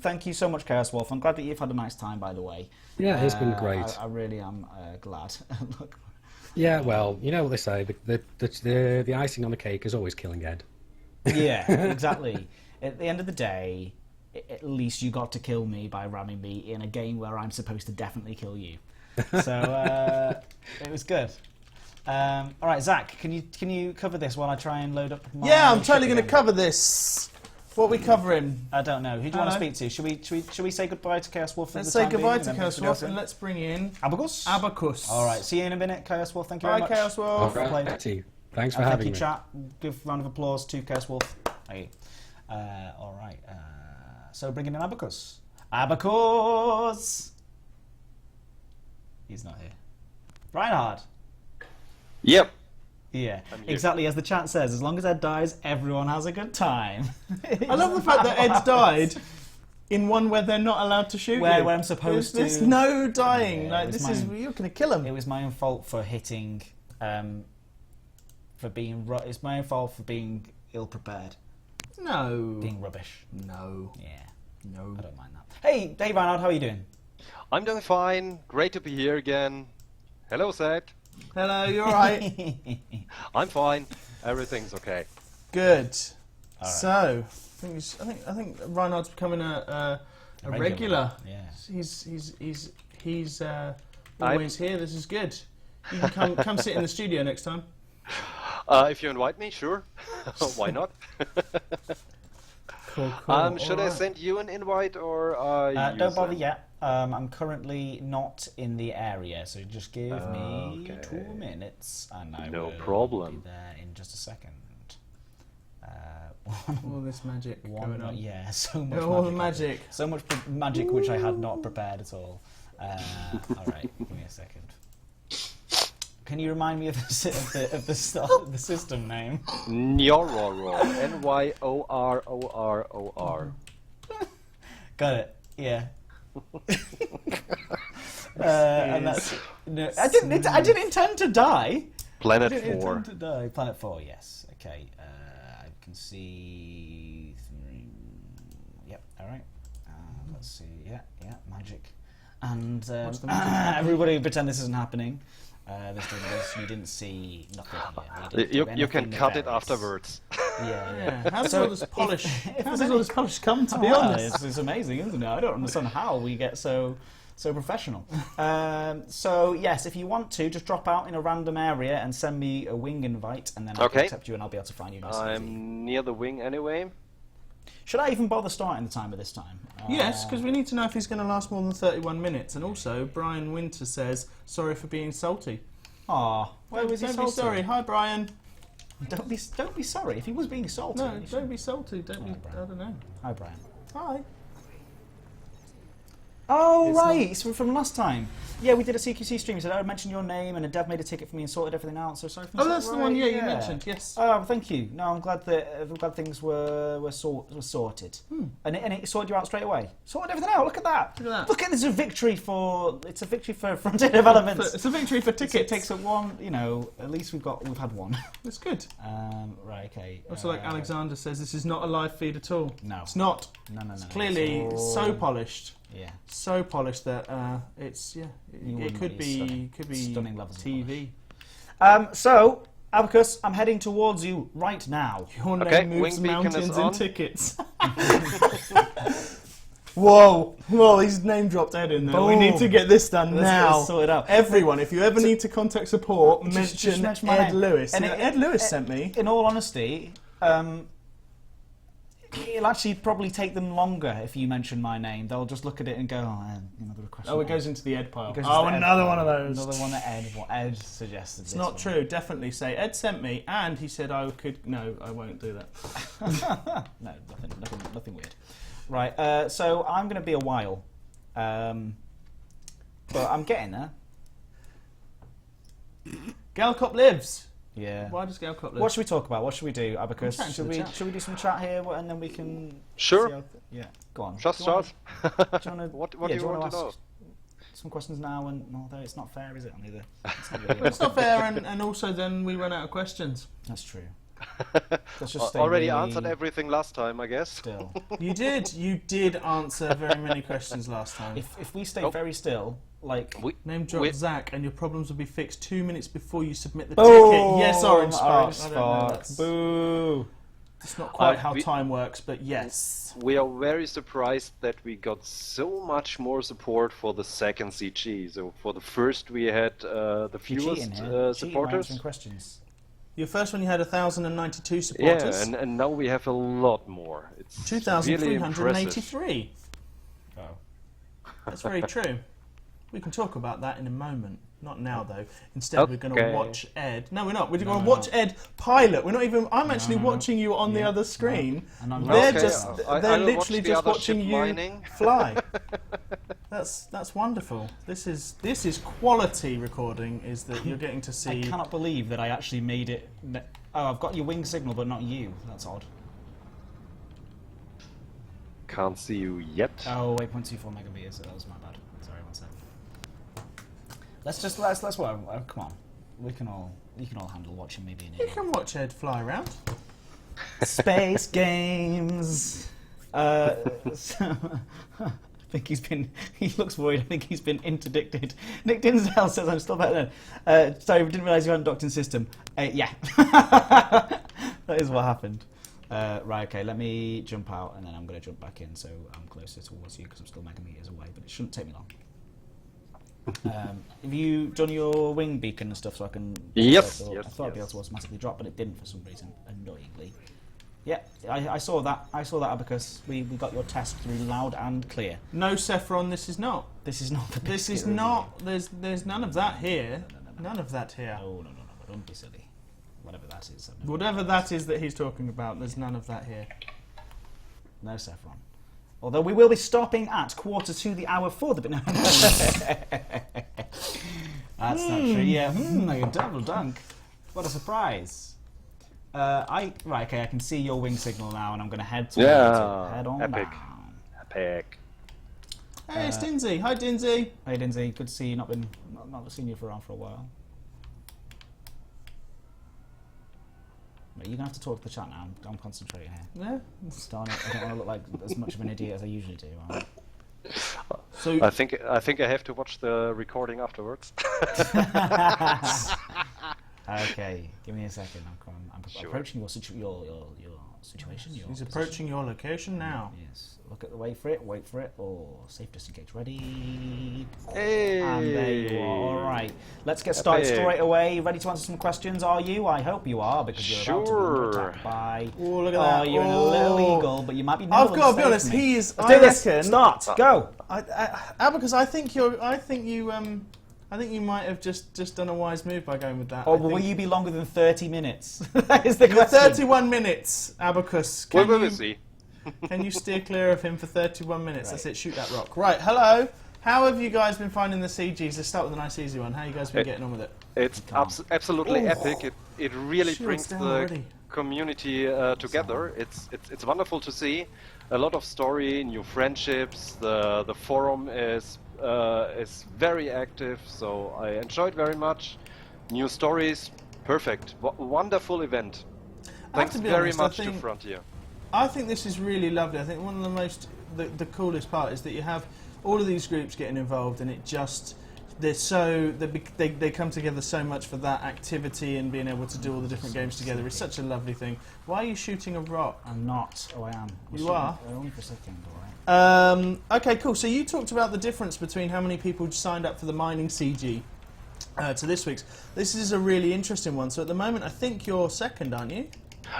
Thank you so much, Chaos Wolf. I'm glad that you've had a nice time, by the way. Yeah, it's been great. I really am glad. Look. Yeah, well, you know what they say, the icing on the cake is always killing Ed. Yeah, exactly. At the end of the day, at least you got to kill me by ramming me in a game where I'm supposed to definitely kill you. So it was good. All right, Zach, can you cover this while I try and load up my... Yeah, I'm totally going to cover this. What are we covering? I don't know. Who do you want to speak to? Should we say goodbye to Chaos Wolf? Let's say goodbye to Chaos Wolf and let's bring in Abacus. Abacus. All right, see you in a minute, Chaos Wolf. Thank you very much. Bye, Chaos Wolf. All right, back to you. Thanks for having me. Thank you, chat. Give a round of applause to Chaos Wolf. Thank you. All right. So bringing in Abacus. Abacus. He's not here. Reinhard. Yep. Yeah, exactly as the chat says. As long as Ed dies, everyone has a good time. I love the fact that Ed's died in one where they're not allowed to shoot you. Where I'm supposed to. There's no dying. Yeah, like you're going to kill him. It was my own fault for hitting, it's my own fault for being ill prepared. No. being rubbish. No. Yeah, No. I don't mind that. Hey, Dave Reinhardt, how are you doing? I'm doing fine. Great to be here again. Hello, Zach. Hello, you alright? I'm fine. Everything's okay. Good. All right. So, I think Reinhardt's becoming a regular. Yeah. He's always here. This is good. You can come sit in the studio next time. If you invite me, sure. Why not? Cool. Should I send you an invite or Don't bother yet. I'm currently not in the area, so just give me Okay. 2 minutes, and I No will problem. be there in just a second. All this magic going on. Yeah, so much All magic. the magic. So much magic which I had not prepared at all. All right, give me a second. Can you remind me of the system name? Nyororo. Nyororo. Got it. Yeah. And that's no. I didn't intend to die. Planet I didn't 4. intend to die. Planet 4. Yes. Okay. I can see. Yep. All right. Let's see. Yeah. Magic. And What's the magic? everybody pretend this isn't happening. You didn't see nothing here. We didn't do You can anything cut it nefarious. afterwards. Yeah. How does So all this polish? if How there's does all this polish come? To be Oh, wow, honest. it's amazing, isn't it? I don't understand how we get so professional. So yes, if you want to, just drop out in a random area and send me a wing invite, and then I'll Okay. accept you, and I'll be able to find you. Nice and easy. I'm near the wing anyway. Should I even bother starting the timer this time? Yes, because we need to know if he's going to last more than 31 minutes. And also, Brian Winter says, sorry for being salty. Aw, why was he Don't salty? be sorry. Hi, Brian. Don't be sorry. If he was being salty. No, don't be salty. Don't be. Brian. I don't know. Hi, Brian. Hi. Oh, It's right, it's from last time. Yeah, we did a CQC stream, so I mentioned your name, and a dev made a ticket for me and sorted everything out, so sorry for Oh, that's the one, yeah, you mentioned, yes. Oh, thank you. No, I'm glad things were sorted. And it sorted you out straight away. Sorted everything out, look at that. Look at that. Look at this, it's a victory for Frontier Developments. It's a victory for It tickets. takes up one, at least we've had one. It's good. Right, okay. Also, like Alexander says, this is not a live feed at all. No. It's not. No. It's clearly It's all- so polished. Yeah. So polished that it's You it wouldn't could be be stunning levels of TV. So, Abacus, I'm heading towards you right now. Your name Okay, moves wing beacon is mountains on. and tickets. Whoa, he's name dropped Ed in there. We Boom. need to get this done Let's now. get this sorted out. Everyone, if you ever need to contact support, Just mention mention my Ed name. Lewis. And Now, it- Ed Lewis it- sent me. In all honesty, it'll actually probably take them longer if you mention my name. They'll just look at it and go, another question. Oh, it goes into the Ed pile. It goes Oh, to the Ed another pile. one of those. Another one that Ed suggested. It's not true. Definitely say Ed sent me, and he said I could. No, I won't do that. No, nothing weird. Right, so I'm going to be a while. But I'm getting there. Galcop lives. Yeah. Why does Galcop live? What should we talk about? What should we do, Abacus? I'm chatting to Should the we chat. should we do some chat here and then we can Sure. see how yeah, go on. Just Do you wanna- start. do you wanna- What yeah, do you want to ask know? Some questions now, and although it's not fair, is it? Either it's not really It's not fair, and also then we run out of questions. That's true. Let's just stay Already really answered everything last time, I guess. still. You did answer very many questions last time. If we stay Nope. very still, like Name drop we- Zach, and your problems will be fixed 2 minutes before you submit the boom, ticket. Yes, Orange Spark. Orange I don't know, Spark. that's- Boo. It's not quite Uh, how we- time works, but yes. We are very surprised that we got so much more support for the second CG. So for the first we had the You're fewest cheating here. Cheating by supporters. answering questions. Your first one, you had 1,092 supporters. Yeah, and now we have a lot more. It's really impressive. 2,383. Oh. That's very true. We can talk about that in a moment. Not now, though. Instead, we're going to Okay. watch Ed. No, we're not. We're going to watch Ed pilot. We're not even. I'm actually watching you on the other screen. And I'm They're Okay, just. I They're will literally watch the just other watching ship you mining. fly. That's wonderful. This is quality recording. Is that you're getting to I see? cannot believe that I actually made it. Oh, I've got your wing signal, but not you. That's odd. Can't see you yet. Oh, 8.24 megameters. That was my bad. Sorry, one sec. Let's come on. You can all handle watching me being You here. can watch Ed fly around. Space games. So, I think he looks worried. I think he's been interdicted. Nick Dinsdale says, I'm still back then. Sorry, we didn't realise you hadn't docked in system. Yeah. That is what happened. Right, okay, let me jump out and then I'm going to jump back in so I'm closer towards you because I'm still megameters away, but it shouldn't take me long. Have you done your wing beacon and stuff so I can... Yes, I thought I'd be able to automatically drop, but it didn't for some reason, annoyingly. Yeah, I saw that. I saw that, Abacus. We got your test through loud and clear. No, Saffron, this is not. This is not the This is biscuit not. There's none of that here. None of that here. review. No, don't be silly. Whatever that is. Whatever that is that he's talking about, there's none of that here. No saffron. Although we will be stopping at 1:45 for the... No. That's not true. Yeah, like a double dunk. What a surprise. Right, okay, I can see your wing signal now, and I'm going to head towards it. Head on epic. down. Epic. Hey, it's Dinsey. Hi, Dinsey. Hey, Dinsey, good to see you. Not seen you around for a while. Right, you're going to have to talk to the chat now. I'm concentrating here. Yeah. Darn it, I don't want to look like as much of an idiot as I usually do. Right? So I think I have to watch the recording afterwards. Okay, give me a second. I'm Sure. approaching your situation. he's approaching your location now. Yes. Look at the wait for it. Oh, safe disengage. Ready. Hey. And there you are. All right. Let's get started Epic. straight away. Ready to answer some questions? Are you? I hope you are, because you're about to be under Sure. attack by. Oh, look at that. You're in a little eagle, but you might be. I've nimble got to and be save honest. me. He is. Let's do this. reckon- Start. Go. Abacus, I think you might have just done a wise move by going with that. Or I will think- you be longer than 30 minutes? That is the For question. 31 minutes, Abacus. We Can will you, see. can you steer clear of him for 31 minutes? Right. That's it. Shoot that rock. Right. Hello. How have you guys been finding the CGs? Let's start with a nice easy one. How you guys been getting on with it? It's absolutely epic. It really Shields brings down the already. community together. It's wonderful to see. A lot of story, new friendships. The forum is very active, so I enjoyed very much. New stories, perfect. Wonderful event. I have Thanks to be very honest, I much to think- Frontier. I think this is really lovely. I think one of the the coolest part is that you have all of these groups getting involved, and it just they come together so much for that activity and being able to do all the different games together. It's such a lovely thing. Why are you shooting a rock? I'm not. Oh, I am. You are? Only for a second, all right. Okay, cool. So you talked about the difference between how many people signed up for the mining CG to this week's. This is a really interesting one. So at the moment, I think you're second, aren't you?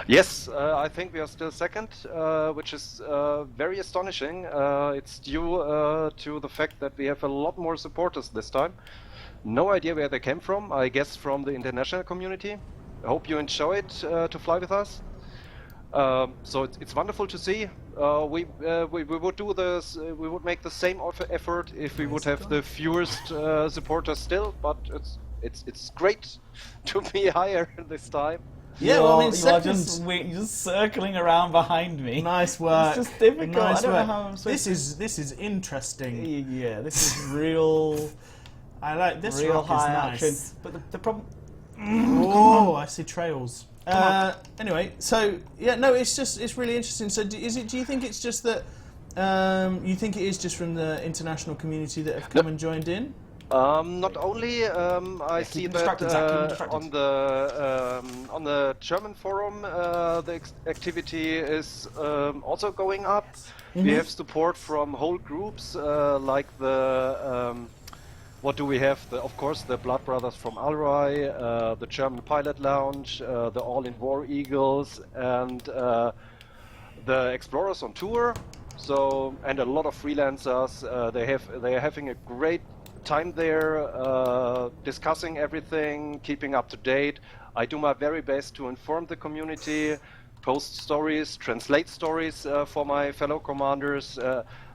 Yes, I think we are still second, which is very astonishing. It's due to the fact that we have a lot more supporters this time. No idea where they came from. I guess from the international community. I hope you enjoy it to fly with us. So it's wonderful to see. We would do this. We would make the same effort if we would have the fewest supporters still. But it's great to be higher this time. Yeah, well, I mean, you are seconds. just circling around behind me. Nice work. It's just difficult. Nice I don't work. know how I'm supposed This is interesting. Yeah, this is real, I like this real rock high is nice. action. But the problem. Oh, I see trails. Anyway, so yeah, no, it's really interesting. So do you think it's just that you think it is just from the international community that have come and joined in? Not only I see keep him that distracted, Zach, keep him distracted. on the German forum the activity is also going up. We have support from whole groups like the what do we have? Of course, the Blood Brothers from Alroy, the German Pilot Lounge, the All in War Eagles, and the Explorers on Tour. So, and a lot of freelancers. They are having a great time there, discussing everything, keeping up to date. I do my very best to inform the community, post stories, translate stories for my fellow commanders.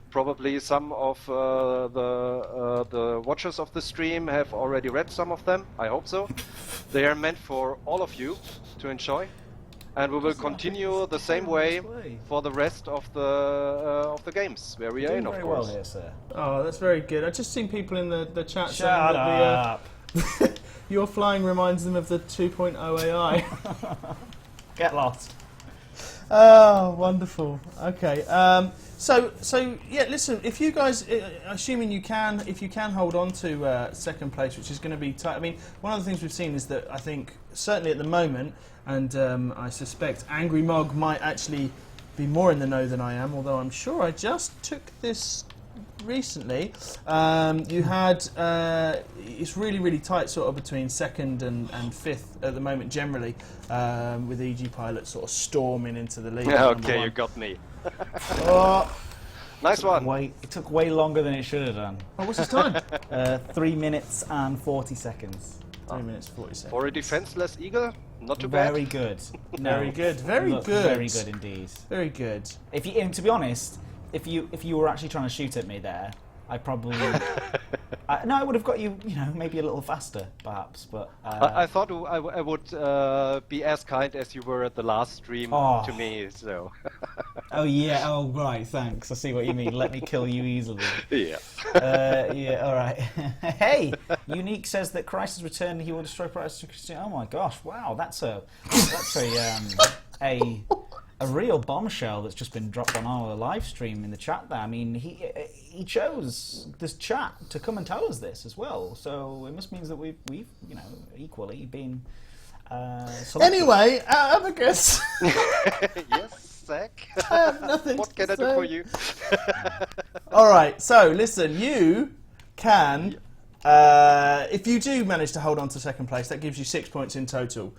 Probably some of the watchers of the stream have already read some of them. I hope so. They are meant for all of you to enjoy, and we will continue the same way for the rest of the games where we are in, of Very course. well here, sir. Oh, that's very good. I've just seen people in the chat saying Shut that up. your flying reminds them of the 2.0 AI. Get lost. Oh, wonderful. Okay. So yeah. Listen, if you guys, assuming if you can hold on to second place, which is going to be tight. I mean, one of the things we've seen is that I think certainly at the moment, and I suspect Angry Mog might actually be more in the know than I am. Although I'm sure I just took this recently. You had it's really tight sort of between second and fifth at the moment generally, with EG Pilot sort of storming into the lead. Okay, you got me. Oh, Nice one. It took way longer than it should have done. what's his time? 3 minutes and 40 seconds. 3 minutes 40 seconds. For a defenseless eagle, not too bad. Very good. Very good. Very Look, good. Very good indeed. Very good. And to be honest, if you were actually trying to shoot at me there, I probably I would have got you, maybe a little faster, perhaps. But I thought I would be as kind as you were at the last stream to me. So. Oh yeah. Oh right. Thanks. I see what you mean. Let me kill you easily. Yeah. Yeah. All right. Hey, Unique says that Christ has returned. He will destroy Christ. Oh my gosh! Wow. That's a real bombshell that's just been dropped on our live stream in the chat there. I mean, he chose this chat to come and tell us this as well. So it must mean that we've equally been selected. Anyway, Abacus. Yes, Zach. I have nothing What to can I do say. for you? All right. So listen, you can. If you do manage to hold on to second place, that gives you 6 points in total,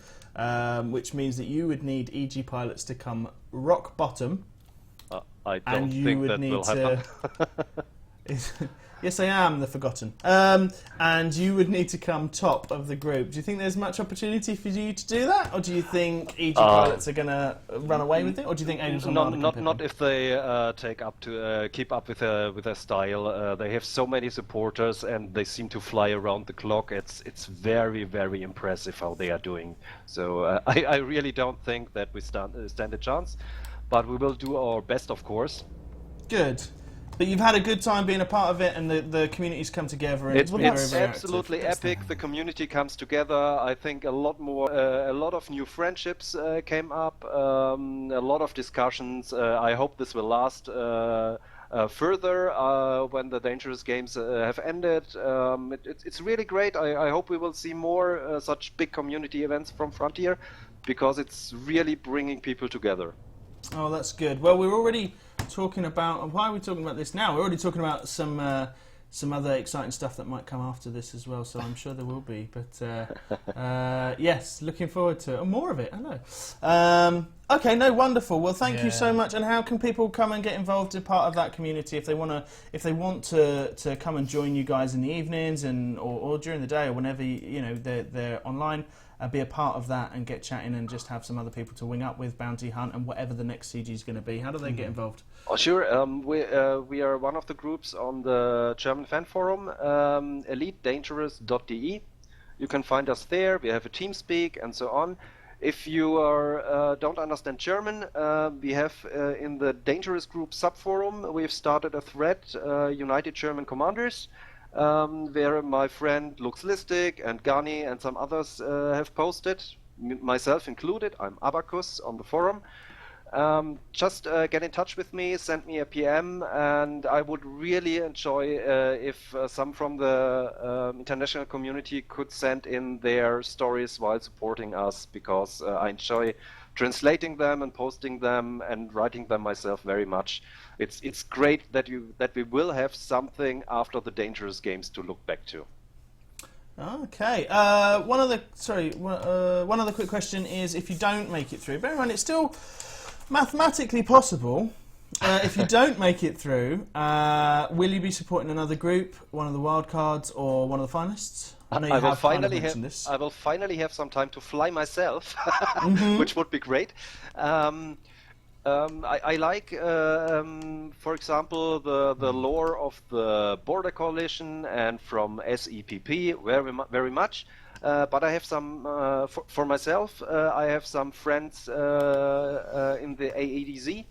which means that you would need EG Pilots to come rock bottom. I don't And you think would that need will to. happen. Yes, I am the forgotten. And you would need to come top of the group. Do you think there's much opportunity for you to do that, or do you think EG Pilots are going to run away with it, or do you think Aliens Not if they keep up with their style. They have so many supporters, and they seem to fly around the clock. It's very, very impressive how they are doing. So I really don't think that we stand a chance, but we will do our best, of course. Good. But you've had a good time being a part of it, and the community's come together, and it's been very, very absolutely epic. The community comes together. I think a lot of new friendships came up, a lot of discussions. I hope this will last further when the Dangerous Games have ended. It's really great. I hope we will see more such big community events from Frontier, because it's really bringing people together. Oh, that's good. Well, we're already talking about. Why are we talking about this now? We're already talking about some other exciting stuff that might come after this as well. So I'm sure there will be. But yes, looking forward to it. And more of it. I know. Okay, no, wonderful. Well, thank you so much. And how can people come and get involved in part of that community if they want to come and join you guys in the evenings or during the day or whenever they're online? Be a part of that and get chatting and just have some other people to wing up with, bounty hunt, and whatever the next CG is going to be. How do they get involved? Oh, sure. We are one of the groups on the German fan forum, elitedangerous.de. You can find us there. We have a TeamSpeak and so on. If you don't understand German, we have in the Dangerous Group subforum, we've started a thread, United German Commanders, where my friend Luxlistic and Gani and some others have posted, myself included. I'm Abacus on the forum. Just get in touch with me, send me a PM, and I would really enjoy if some from the international community could send in their stories while supporting us, because I enjoy translating them and posting them and writing them myself very much. It's great that we will have something after the Dangerous Games to look back to. Okay. One other quick question is, if you don't make it through, bear in mind it's still mathematically possible. If you don't make it through, will you be supporting another group, one of the wildcards, or one of the finalists? I will finally have some time to fly myself, which would be great. I like, for example, the lore of the Border Coalition and from SEPP very much. But I have some, for myself, I have some friends in the AEDZ,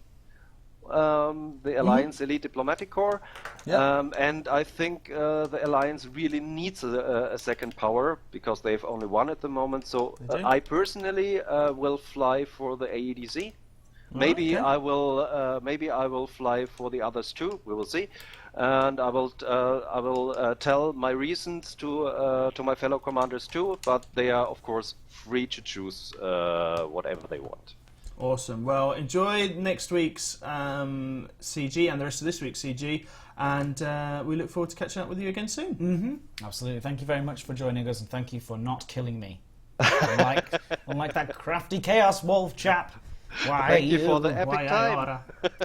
the Alliance Elite Diplomatic Corps, and I think the Alliance really needs a second power, because they have only one at the moment. So I personally will fly for the AEDZ, Maybe okay. maybe I will fly for the others too. We will see, and I will tell my reasons to my fellow commanders too. But they are of course free to choose whatever they want. Awesome. Well, enjoy next week's CG and the rest of this week's CG, and we look forward to catching up with you again soon. Absolutely. Thank you very much for joining us, and thank you for not killing me. Unlike that crafty Chaos Wolf chap. Why Thank you for the epic why time. Iora?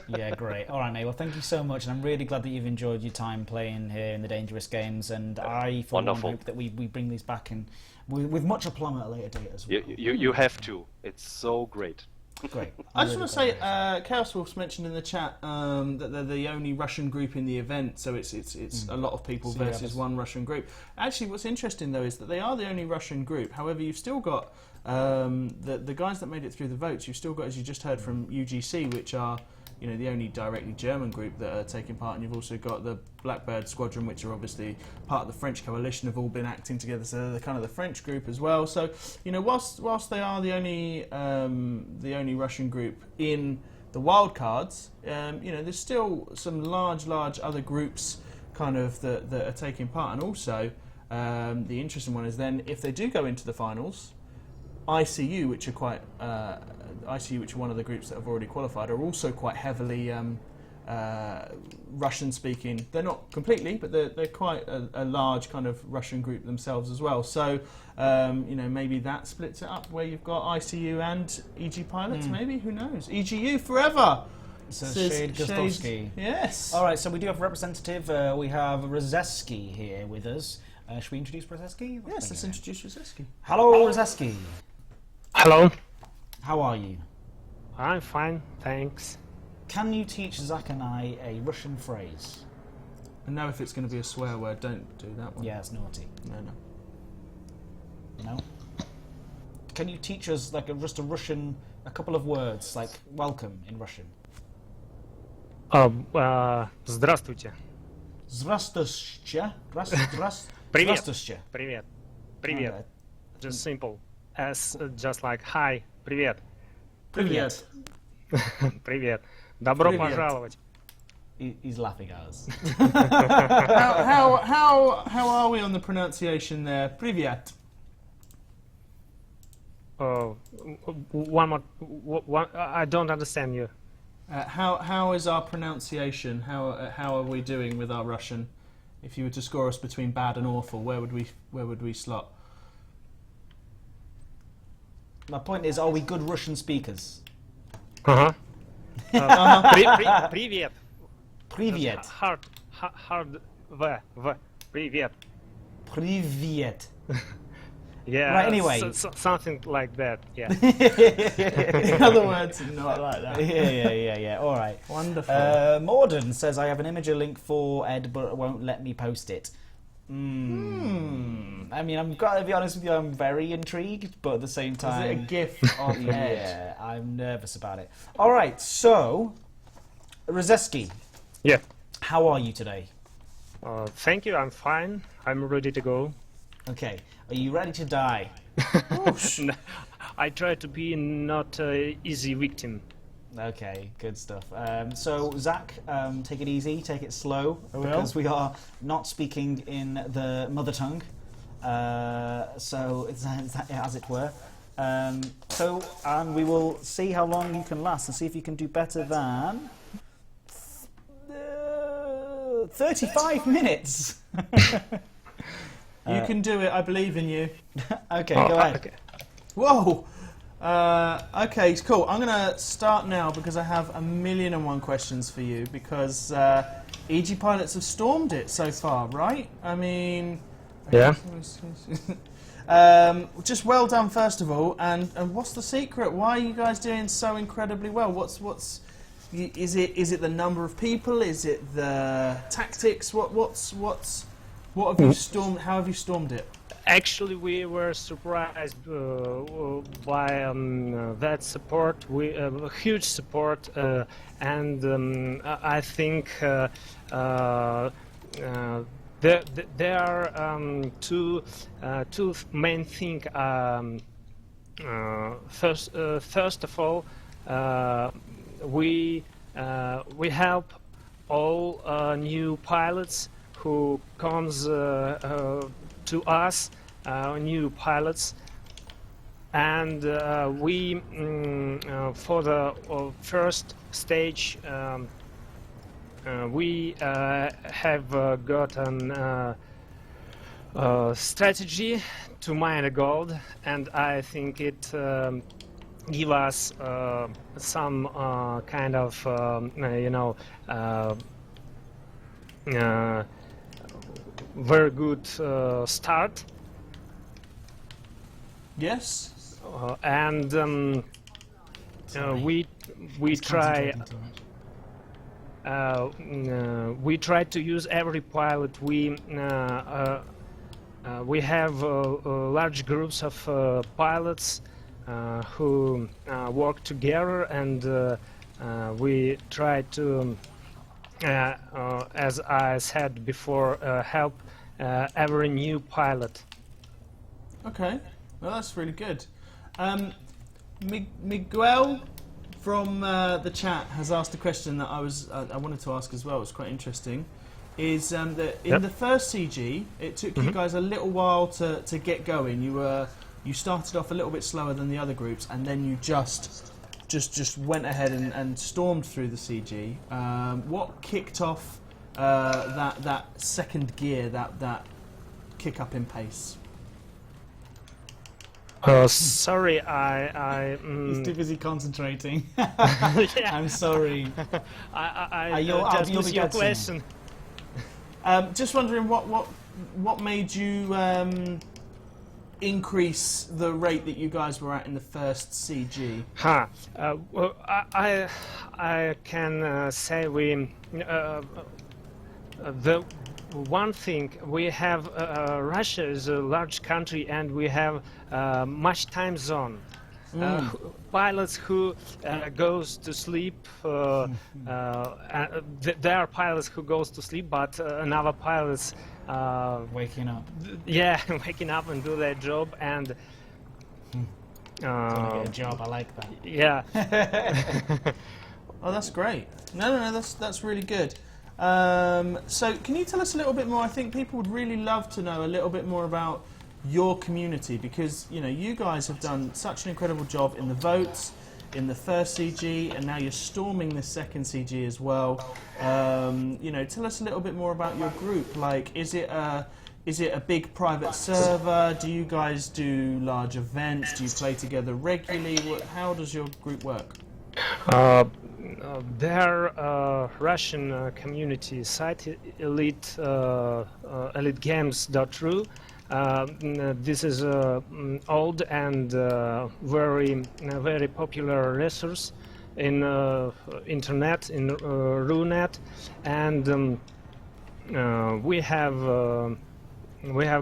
Yeah, great. All right, mate. Well, thank you so much, and I'm really glad that you've enjoyed your time playing here in the Dangerous Games. And I, for one, Wonderful. hope that we bring these back and with much aplomb at a later date as well. You have to. It's so great. Great. I just want to say, Chaos Wolf's mentioned in the chat that they're the only Russian group in the event, so it's a lot of people So, yeah, versus one Russian group. Actually, what's interesting though is that they are the only Russian group. However, you've still got the guys that made it through the votes. You've still got, as you just heard from UGC, which are the only directly German group that are taking part, and you've also got the BlackBirds Squadron, which are obviously part of the French coalition, have all been acting together, so they're kind of the French group as well. So, whilst they are the only Russian group in the wildcards, there's still some large other groups kind of that are taking part, and also the interesting one is then if they do go into the finals, ICU, which are one of the groups that have already qualified, are also quite heavily Russian-speaking. They're not completely, but they're quite a large kind of Russian group themselves as well. So, maybe that splits it up where you've got ICU and EG pilots. Maybe, who knows? EGU forever. So Says Shade Gostowski. Yes. All right, so we do have a representative. We have Rozeski here with us. Should we introduce Rozeski? Yes, let's introduce Rozeski. Hello, Rozeski. Hello. How are you? I'm fine, thanks. Can you teach Zach and I a Russian phrase? And now if it's going to be a swear word, don't do that one. Yeah, it's naughty. No. No? Can you teach us like a couple of words, like welcome in Russian? Здравствуйте. Здравствуйте. Привет. Здравствуйте. Привет. Привет. Alright. Just simple. As just like hi. Привет. Привет. Привет. Добро Привет. пожаловать. He's laughing at us. How are we on the pronunciation there? Привет. One more. I don't understand you. How is our pronunciation? How are we doing with our Russian? If you were to score us between bad and awful, where would we slot? My point is, are we good Russian speakers? Привет. Привет. Hard. Привет. Привет. Yeah. Right, anyway. Something like that. Yeah. In other words, not like that. Yeah. All right. Wonderful. Morden says, I have an Imager link for Ed, but it won't let me post it. I mean, I've got to be honest with you, I'm very intrigued, but at the same Is time... it a GIF of Ed? Yeah, I'm nervous about it. All right, so, Rozeski, Yeah. how are you today? Thank you. I'm fine. I'm ready to go. Okay, are you ready to die? I try to be not easy victim. Okay, good stuff. So, Zach, take it easy, take it slow, will. because we are not speaking in the mother tongue. So, it's, as it were. And we will see how long you can last and see if you can do better than 35 minutes. You can do it. I believe in you. Okay, go ahead. Okay. Whoa. Okay, cool. I'm gonna start now because I have 1,000,001 questions for you because EG pilots have stormed it so far, right? I mean, Yeah. just well done first of all. And what's the secret? Why are you guys doing so incredibly well? Is it the number of people? Is it the tactics? What have you stormed? How have you stormed it? Actually, we were surprised by that support. Huge support, and I think there are two main things. First of all, we help all new pilots who comes to us, new pilots, and we for the first stage we have gotten strategy to mine the gold, and I think it give us some kind of very good start. Yes. And we try we try to use every pilot. We have large groups of pilots who work together, and we try to, as I said before, help every new pilot. Okay, well that's really good. Miguel from the chat has asked a question that I wanted to ask as well. It's quite interesting. Is that in the first CG, it took you guys a little while to get going. You started off a little bit slower than the other groups, and then you just went ahead and stormed through the CG. What kicked off that second gear, that kick up in pace? Sorry, He's too busy concentrating. Yeah. I'm sorry. I you'll just be missed your dead soon. question. Just wondering what made you increase the rate that you guys were at in the first CG? Well, I can say we the one thing we have, Russia is a large country, and we have much time zone. Pilots who goes to sleep, there are pilots who goes to sleep, but another pilots Waking up. yeah, waking up and do their job, and Trying to get a job. I like that. yeah. Oh, that's great. No, that's really good. So can you tell us a little bit more? I think people would really love to know a little bit more about your community, because you guys have done such an incredible job in the votes, in the first CG, and now you're storming the second CG as well. Tell us a little bit more about your group. Like, is it a big private server? Do you guys do large events? Do you play together regularly? How does your group work? Their Russian community site, elitegames.ru. This is old and very popular resource in internet, in RuNet, and we have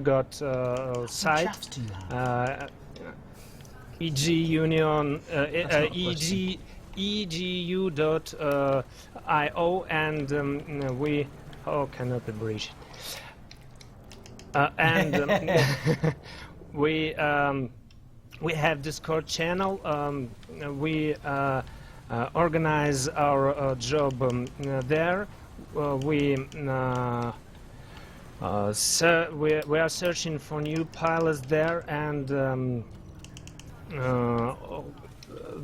got site Chats do you have? EG Union EGU.io, and we cannot abbreviate. And we have Discord channel. We organize our job there. We are searching for new pilots there, and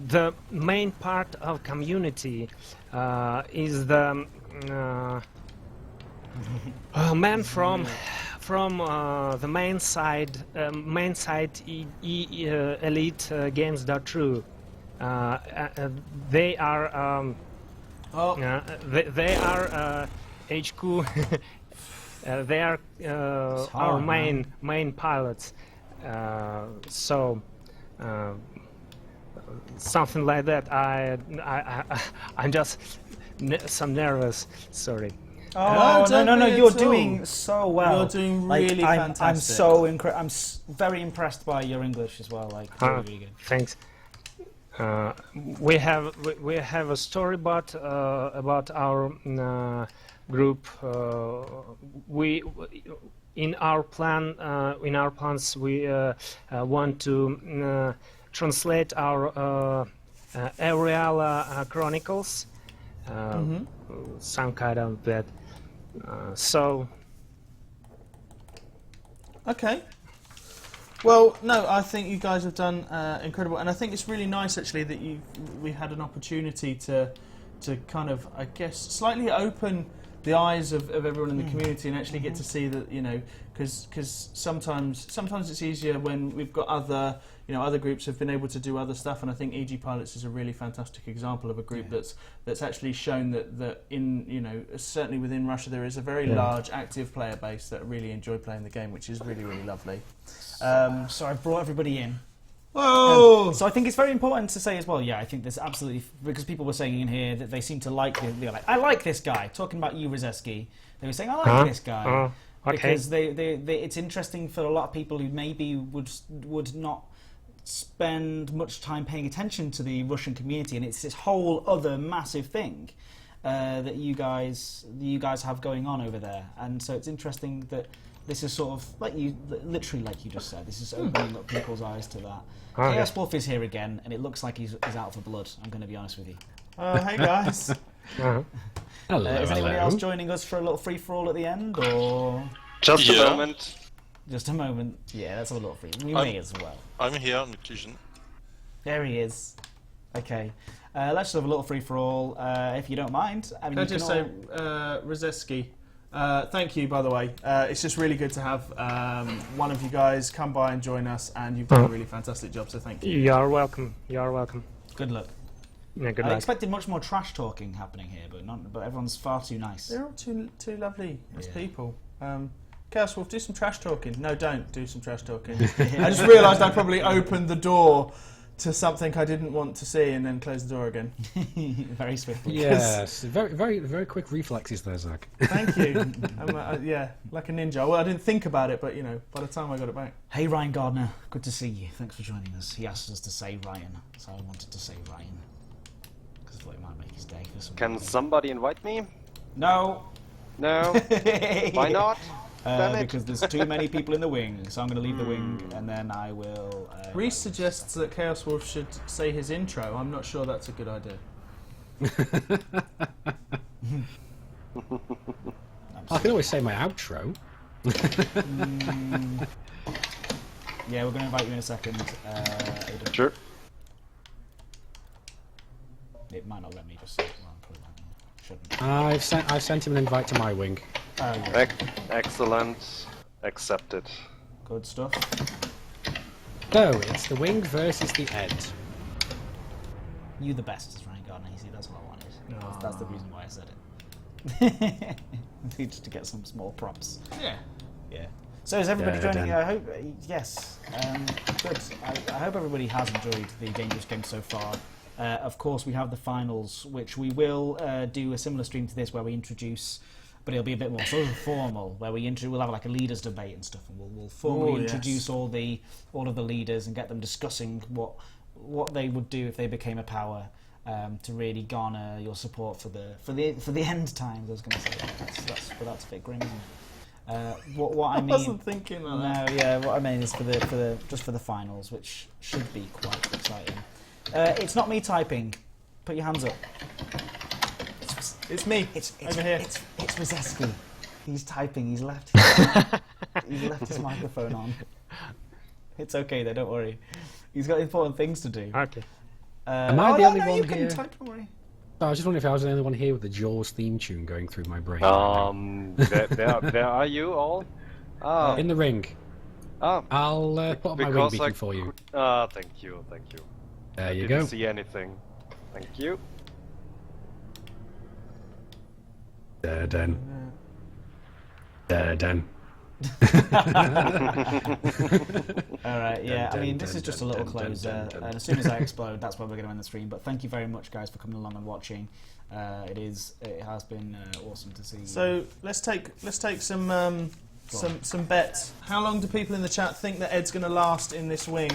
the main part of community is the man from the main site elitegames.ru. They are they are HQ. They are our main pilots. So something like that. I'm just some nervous. Sorry. Oh, don't no! be You're at all. doing so well. You're doing really I'm fantastic. I'm very impressed by your English as well. Like, really good. Thanks. We have a storyboard about our group. We in our plans we want to translate our Areala Chronicles, some kind of that. So Okay. Well, no, I think you guys have done incredible, and I think it's really nice actually that we had an opportunity to kind of, I guess, slightly open the eyes of everyone in the community and actually get to see that, you know, because sometimes it's easier when we've got other groups have been able to do other stuff, and I think EG Pilots is a really fantastic example of a group that's actually shown that in, you know, certainly within Russia there is a very large active player base that really enjoy playing the game, which is really, really lovely. So I've brought everybody in. Whoa! So I think it's very important to say as well, I think there's absolutely, because people were saying in here that they seem to like, they're like, I like this guy, talking about you, Rozeski. They were saying, I like this guy. Okay. Because it's interesting for a lot of people who maybe would not spend much time paying attention to the Russian community, and it's this whole other massive thing that you guys have going on over there. And so it's interesting that this is sort of literally like you just said, this is opening up people's eyes to that. Chaos Wolf is here again, and it looks like he's out for blood. I'm going to be honest with you. Hey guys. Hello, Is anybody hello. else joining us for a little free for all at the end, or Just a Yeah. moment. just a moment? Yeah, let's have a little free. We may as well. I'm here on occasion. There he is. Okay, let's have a little free for all, if you don't mind. I mean, Can I you just can say, Rozeski, thank you, by the way. It's just really good to have one of you guys come by and join us, and you've done a really fantastic job, so thank you. you're welcome. You're welcome. good luck. Yeah, good I luck. expected much more trash talking happening here, but everyone's far too nice. They're all too lovely as Yeah. people. Chaos Wolf, do some trash talking. No, don't do some trash talking. I just realised I probably opened the door to something I didn't want to see and then closed the door again. Very swiftly. Yes, very, very, very quick reflexes there, Zach. Thank you. Yeah, like a ninja. Well, I didn't think about it, but, you know, by the time I got it back. Hey Ryan Gardner, good to see you. Thanks for joining us. He asked us to say Ryan, so I wanted to say Ryan. Because I thought it might make his day for some Can reason. somebody invite me? No! No. Why not? Damn it. Because there's too many people in the wing, so I'm going to leave the wing and then I will... Reese suggests that Chaos Wolf should say his intro. I'm not sure that's a good idea. I can always say my outro. Yeah, we're going to invite you in a second. Aidan. Sure. It might not let me just say it. Well, probably shouldn't. I've sent him an invite to my wing. Oh, yeah. Excellent. Accepted. Good stuff. So it's the wing versus the Ed. You the best, as Ryan Gardner. You see, that's what I wanted. That's the reason why I said it. Just to get some small props. Yeah. Yeah. So is everybody Yeah, joining? Dan. I hope. Yes. Good. I hope everybody has enjoyed the Dangerous game so far. Of course, we have the finals, which we will do a similar stream to this, where we introduce, but it'll be a bit more sort of formal, where we'll have like a leaders debate and stuff, and we'll formally introduce all of the leaders and get them discussing what they would do if they became a power, to really garner your support for the end times. I was going to say that's a bit grim. Isn't it? What I mean. I wasn't thinking of that. No, yeah. What I mean is for the finals, which should be quite exciting. It's not me typing. Put your hands up. It's me. It's over here. It's Rozeski. He's typing. He's left his microphone on. It's okay though. Don't worry. He's got important things to do. Okay. Am I the only you one can here? type, don't worry. I was just wondering if I was the only one here with the Jaws theme tune going through my brain. Where are you all? Ah, In the ring. ah. I'll put up my wing Because beacon for you. Ah, thank you. There you Didn't go. see anything. Thank you. There, Dan. There, Dan. All right, yeah. I mean, dun, this is just a dun, little dun, closer. dun, dun, dun. As soon as I explode, that's when we're going to end the stream. But thank you very much, guys, for coming along and watching. It has been awesome to see. So let's take some bets. How long do people in the chat think that Ed's going to last in this wing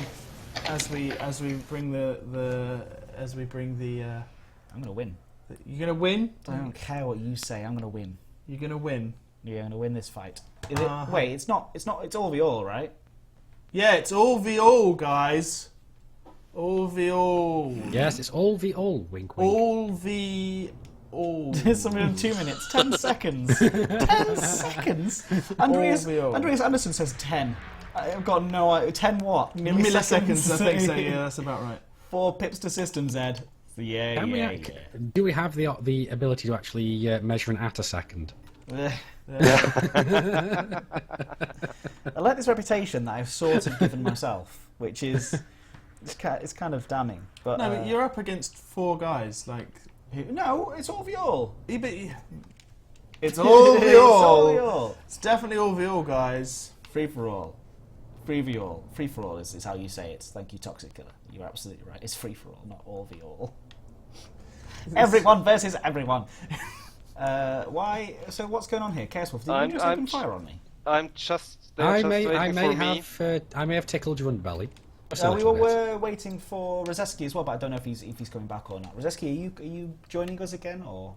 as we bring the I'm going to win. you're going to win? I don't care what you say. I'm going to win. You're going to win. Yeah, I'm going to win this fight. Is it? Wait, it's not. It's all v all, right? Yeah, it's all v all, guys. All the all. Yes, it's all the all. Wink, wink. All the all. Something in 2 minutes. 10 seconds. 10 seconds. Andreas Anderson says 10. I've got no idea. 10 what? Milliseconds, I think so. Yeah, that's about right. 4 pips to system, Zed. Yeah. Do we have the ability to actually measure an attosecond? I like this reputation that I've sort of given myself, which is it's kind of damning. But No, but you're up against 4 guys. Like, no, it's all the all. it's all the all. all the all. It's definitely all the all, guys. Free for all. Free for all. Free for all is how you say it. Thank you, Toxic Killer. You're absolutely right. It's free for all, not all the all. Everyone versus everyone. Why? So what's going on here? Chaos Wolf, did you just open fire on me? I'm just. I Just may waiting for me. have tickled your underbelly. Just a We little bit. were waiting for Rozeski as well, but I don't know if he's coming back or not. Rozeski, are you joining us again or?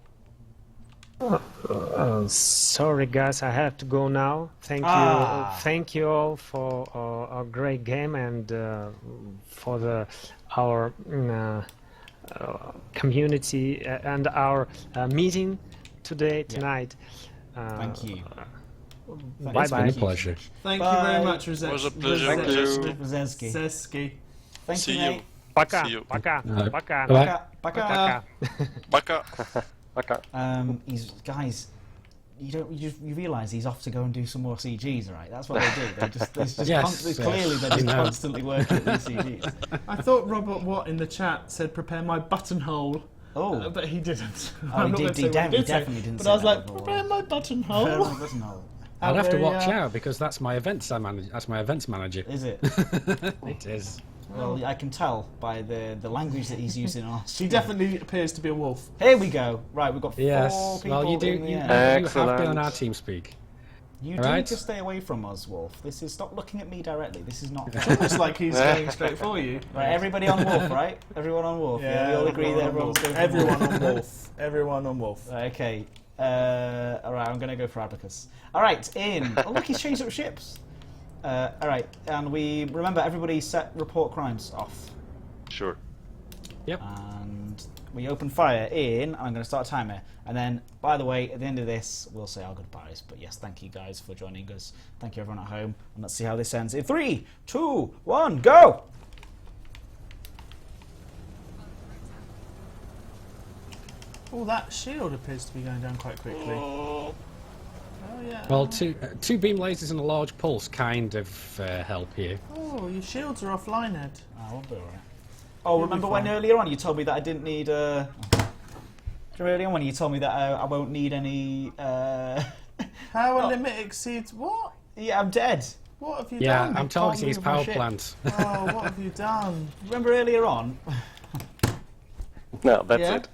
Sorry, guys, I have to go now. Thank you all for a great game and for our community and our meeting tonight. Thank you. Bye It's been bye. a pleasure. Thank Bye. you very much, It was a pleasure. Thank you. Rozeski. Zeski. Thank See you, you. mate. Пока, See you. пока, No. пока, Bye. Baka. пока. Baka. Okay. Guys, you realise he's off to go and do some more CGs, right? That's what they do. Yes, Clearly they're I just know. constantly working at these CGs. I thought Robert Watt in the chat said prepare my buttonhole. Oh, But he didn't. Oh, I'm he not did- gonna say what he did say, definitely didn't But say I was that like, before. prepare my buttonhole. Fair doesn't I'll have to very, watch out because that's my events manager. That's my events manager. Is it? It is. Well, I can tell by the language that he's using on. She definitely appears to be a wolf. Here we go. Right, we've got 4 Yes. people Well, you do. in the You end. have been on Excellent. our team speak. You All right. need to stay away from us, Wolf. This is stop looking at me directly. This is not. It's like he's going straight for you. Right, everybody on Wolf, right? Everyone on Wolf. Yeah, we all agree that everyone's going for Everyone Wolf. on wolf. Everyone on wolf. Right, okay. All right, I'm going to go for Abacus. All right, in. Oh, look, he's changed up ships. All right, and we remember everybody set report crimes off. Sure. And we open fire in. I'm going to start a timer. And then, by the way, at the end of this, we'll say our goodbyes. But yes, thank you guys for joining us. Thank you everyone at home. And let's see how this ends. In 3, 2, 1, go! Oh, that shield appears to be going down quite quickly. Oh yeah. Well, two beam lasers and a large pulse kind of help here. Oh, your shields are offline, Ed. We'll be alright. Oh, remember when earlier on you told me that I didn't need earlier on when you told me that I won't need any Power limit exceeds what? Yeah, I'm dead. What have you Yeah, done? I'm targeting his move my power ship. plant. Oh, what have you done? Remember earlier on No, that's Yeah. it.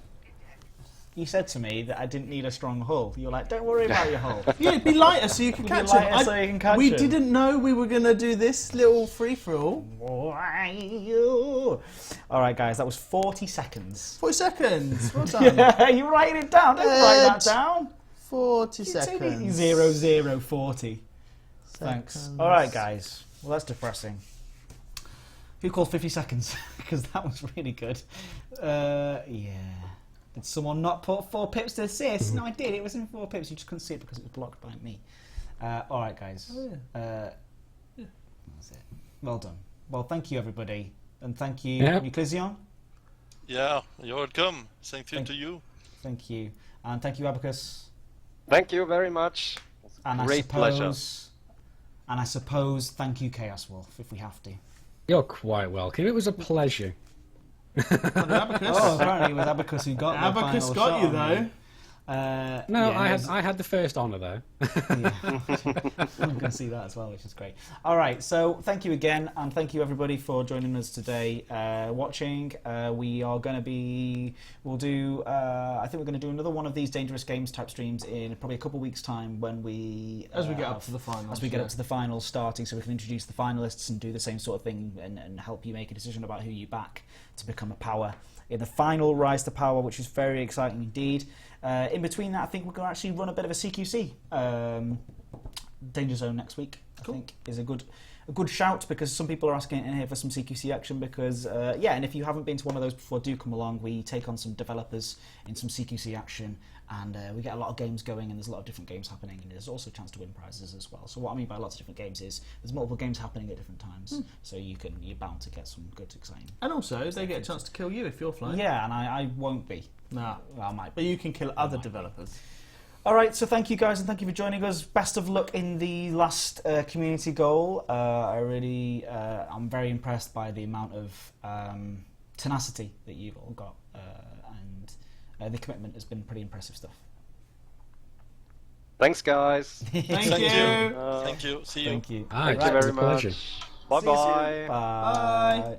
you said to me that I didn't need a strong hull. You were like, don't worry about your hull. Yeah, it'd be lighter so you can Be catch lighter him. so you can catch we him. didn't know we were going to do this little free-for-all. Alright guys, that was 40 seconds. 40 seconds. Well done. Yeah, you writing it down. Don't write that Ed. down. 40 It's only seconds. 0040. Thanks. Seconds. Alright guys. Well, that's depressing. Who called 50 seconds? Because that was really good. Yeah. Did someone not put 4 pips to assist? No, I did. It was in 4 pips. You just couldn't see it because it was blocked by me. Alright guys. Oh, yeah. That's it. Well done. Well, thank you everybody. And thank you, Yep. Euclision. Yeah, you're welcome. Thank you Thank- to you. Thank you. And thank you, Abacus. Thank you very much. And Great pleasure. I suppose, thank you, Chaos Wolf, if we have to. You're quite welcome. It was a pleasure. Abacus. Oh, apparently it was Abacus who got the Abacus final got shot you, on though. me. No, yeah, I had the first honour though. yeah. I'm going to see that as well, which is great. All right, so thank you again, and thank you everybody for joining us today, watching. We are going to be, we'll do, I think we're going to do another one of these Dangerous Games type streams in probably a couple of weeks' time when we... As we get up to the finals. As we get up to the finals starting, so we can introduce the finalists and do the same sort of thing and help you make a decision about who you back to become a power in the final Rise to Power, which is very exciting indeed. In between that, I think we're going to actually run a bit of a CQC Danger Zone next week. I think is a good shout, because some people are asking in here for some CQC action. Because and if you haven't been to one of those before, do come along. We take on some developers in some CQC action, and we get a lot of games going, and there's a lot of different games happening, and there's also a chance to win prizes as well. So what I mean by lots of different games is there's multiple games happening at different times, so you're bound to get some good, exciting. And also, they get a chance to kill you if you're flying. Yeah, and I won't be. Nah. Well, I might be. But you can kill other developers. All right, so thank you guys, and thank you for joining us. Best of luck in the last community goal. I'm very impressed by the amount of tenacity that you've all got, and the commitment has been pretty impressive stuff. Thanks, guys. Thank you. Thank you. See you. Thank you. Thank you very much. Bye-bye. Bye.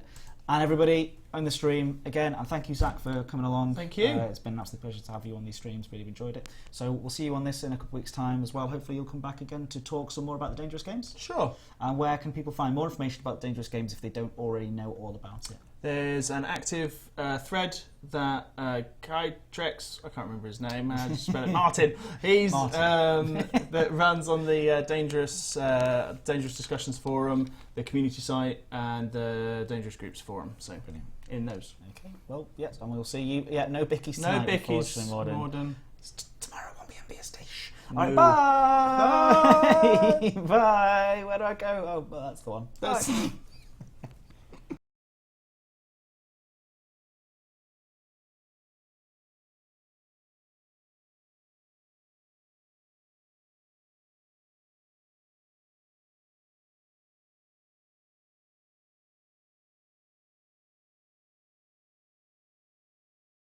And everybody on the stream again, and thank you, Zach, for coming along. Thank you. It's been an absolute pleasure to have you on these streams. Really enjoyed it. So we'll see you on this in a couple of weeks' time as well. Hopefully you'll come back again to talk some more about the Dangerous Games. Sure. And where can people find more information about Dangerous Games if they don't already know all about it? There's an active thread that Guy Trex, I can't remember his name, how do you spell it? Martin. He's that runs on the Dangerous Discussions forum, the community site, and the Dangerous Groups forum. So Brilliant. in those. Okay. Well, yes, and we'll see you. Yeah, no bickies No tonight. bickies, unfortunately, Morden. Tomorrow won't be a station. No. All right, bye. Bye. Where do I go? Oh, well, that's the one. That's- Bye.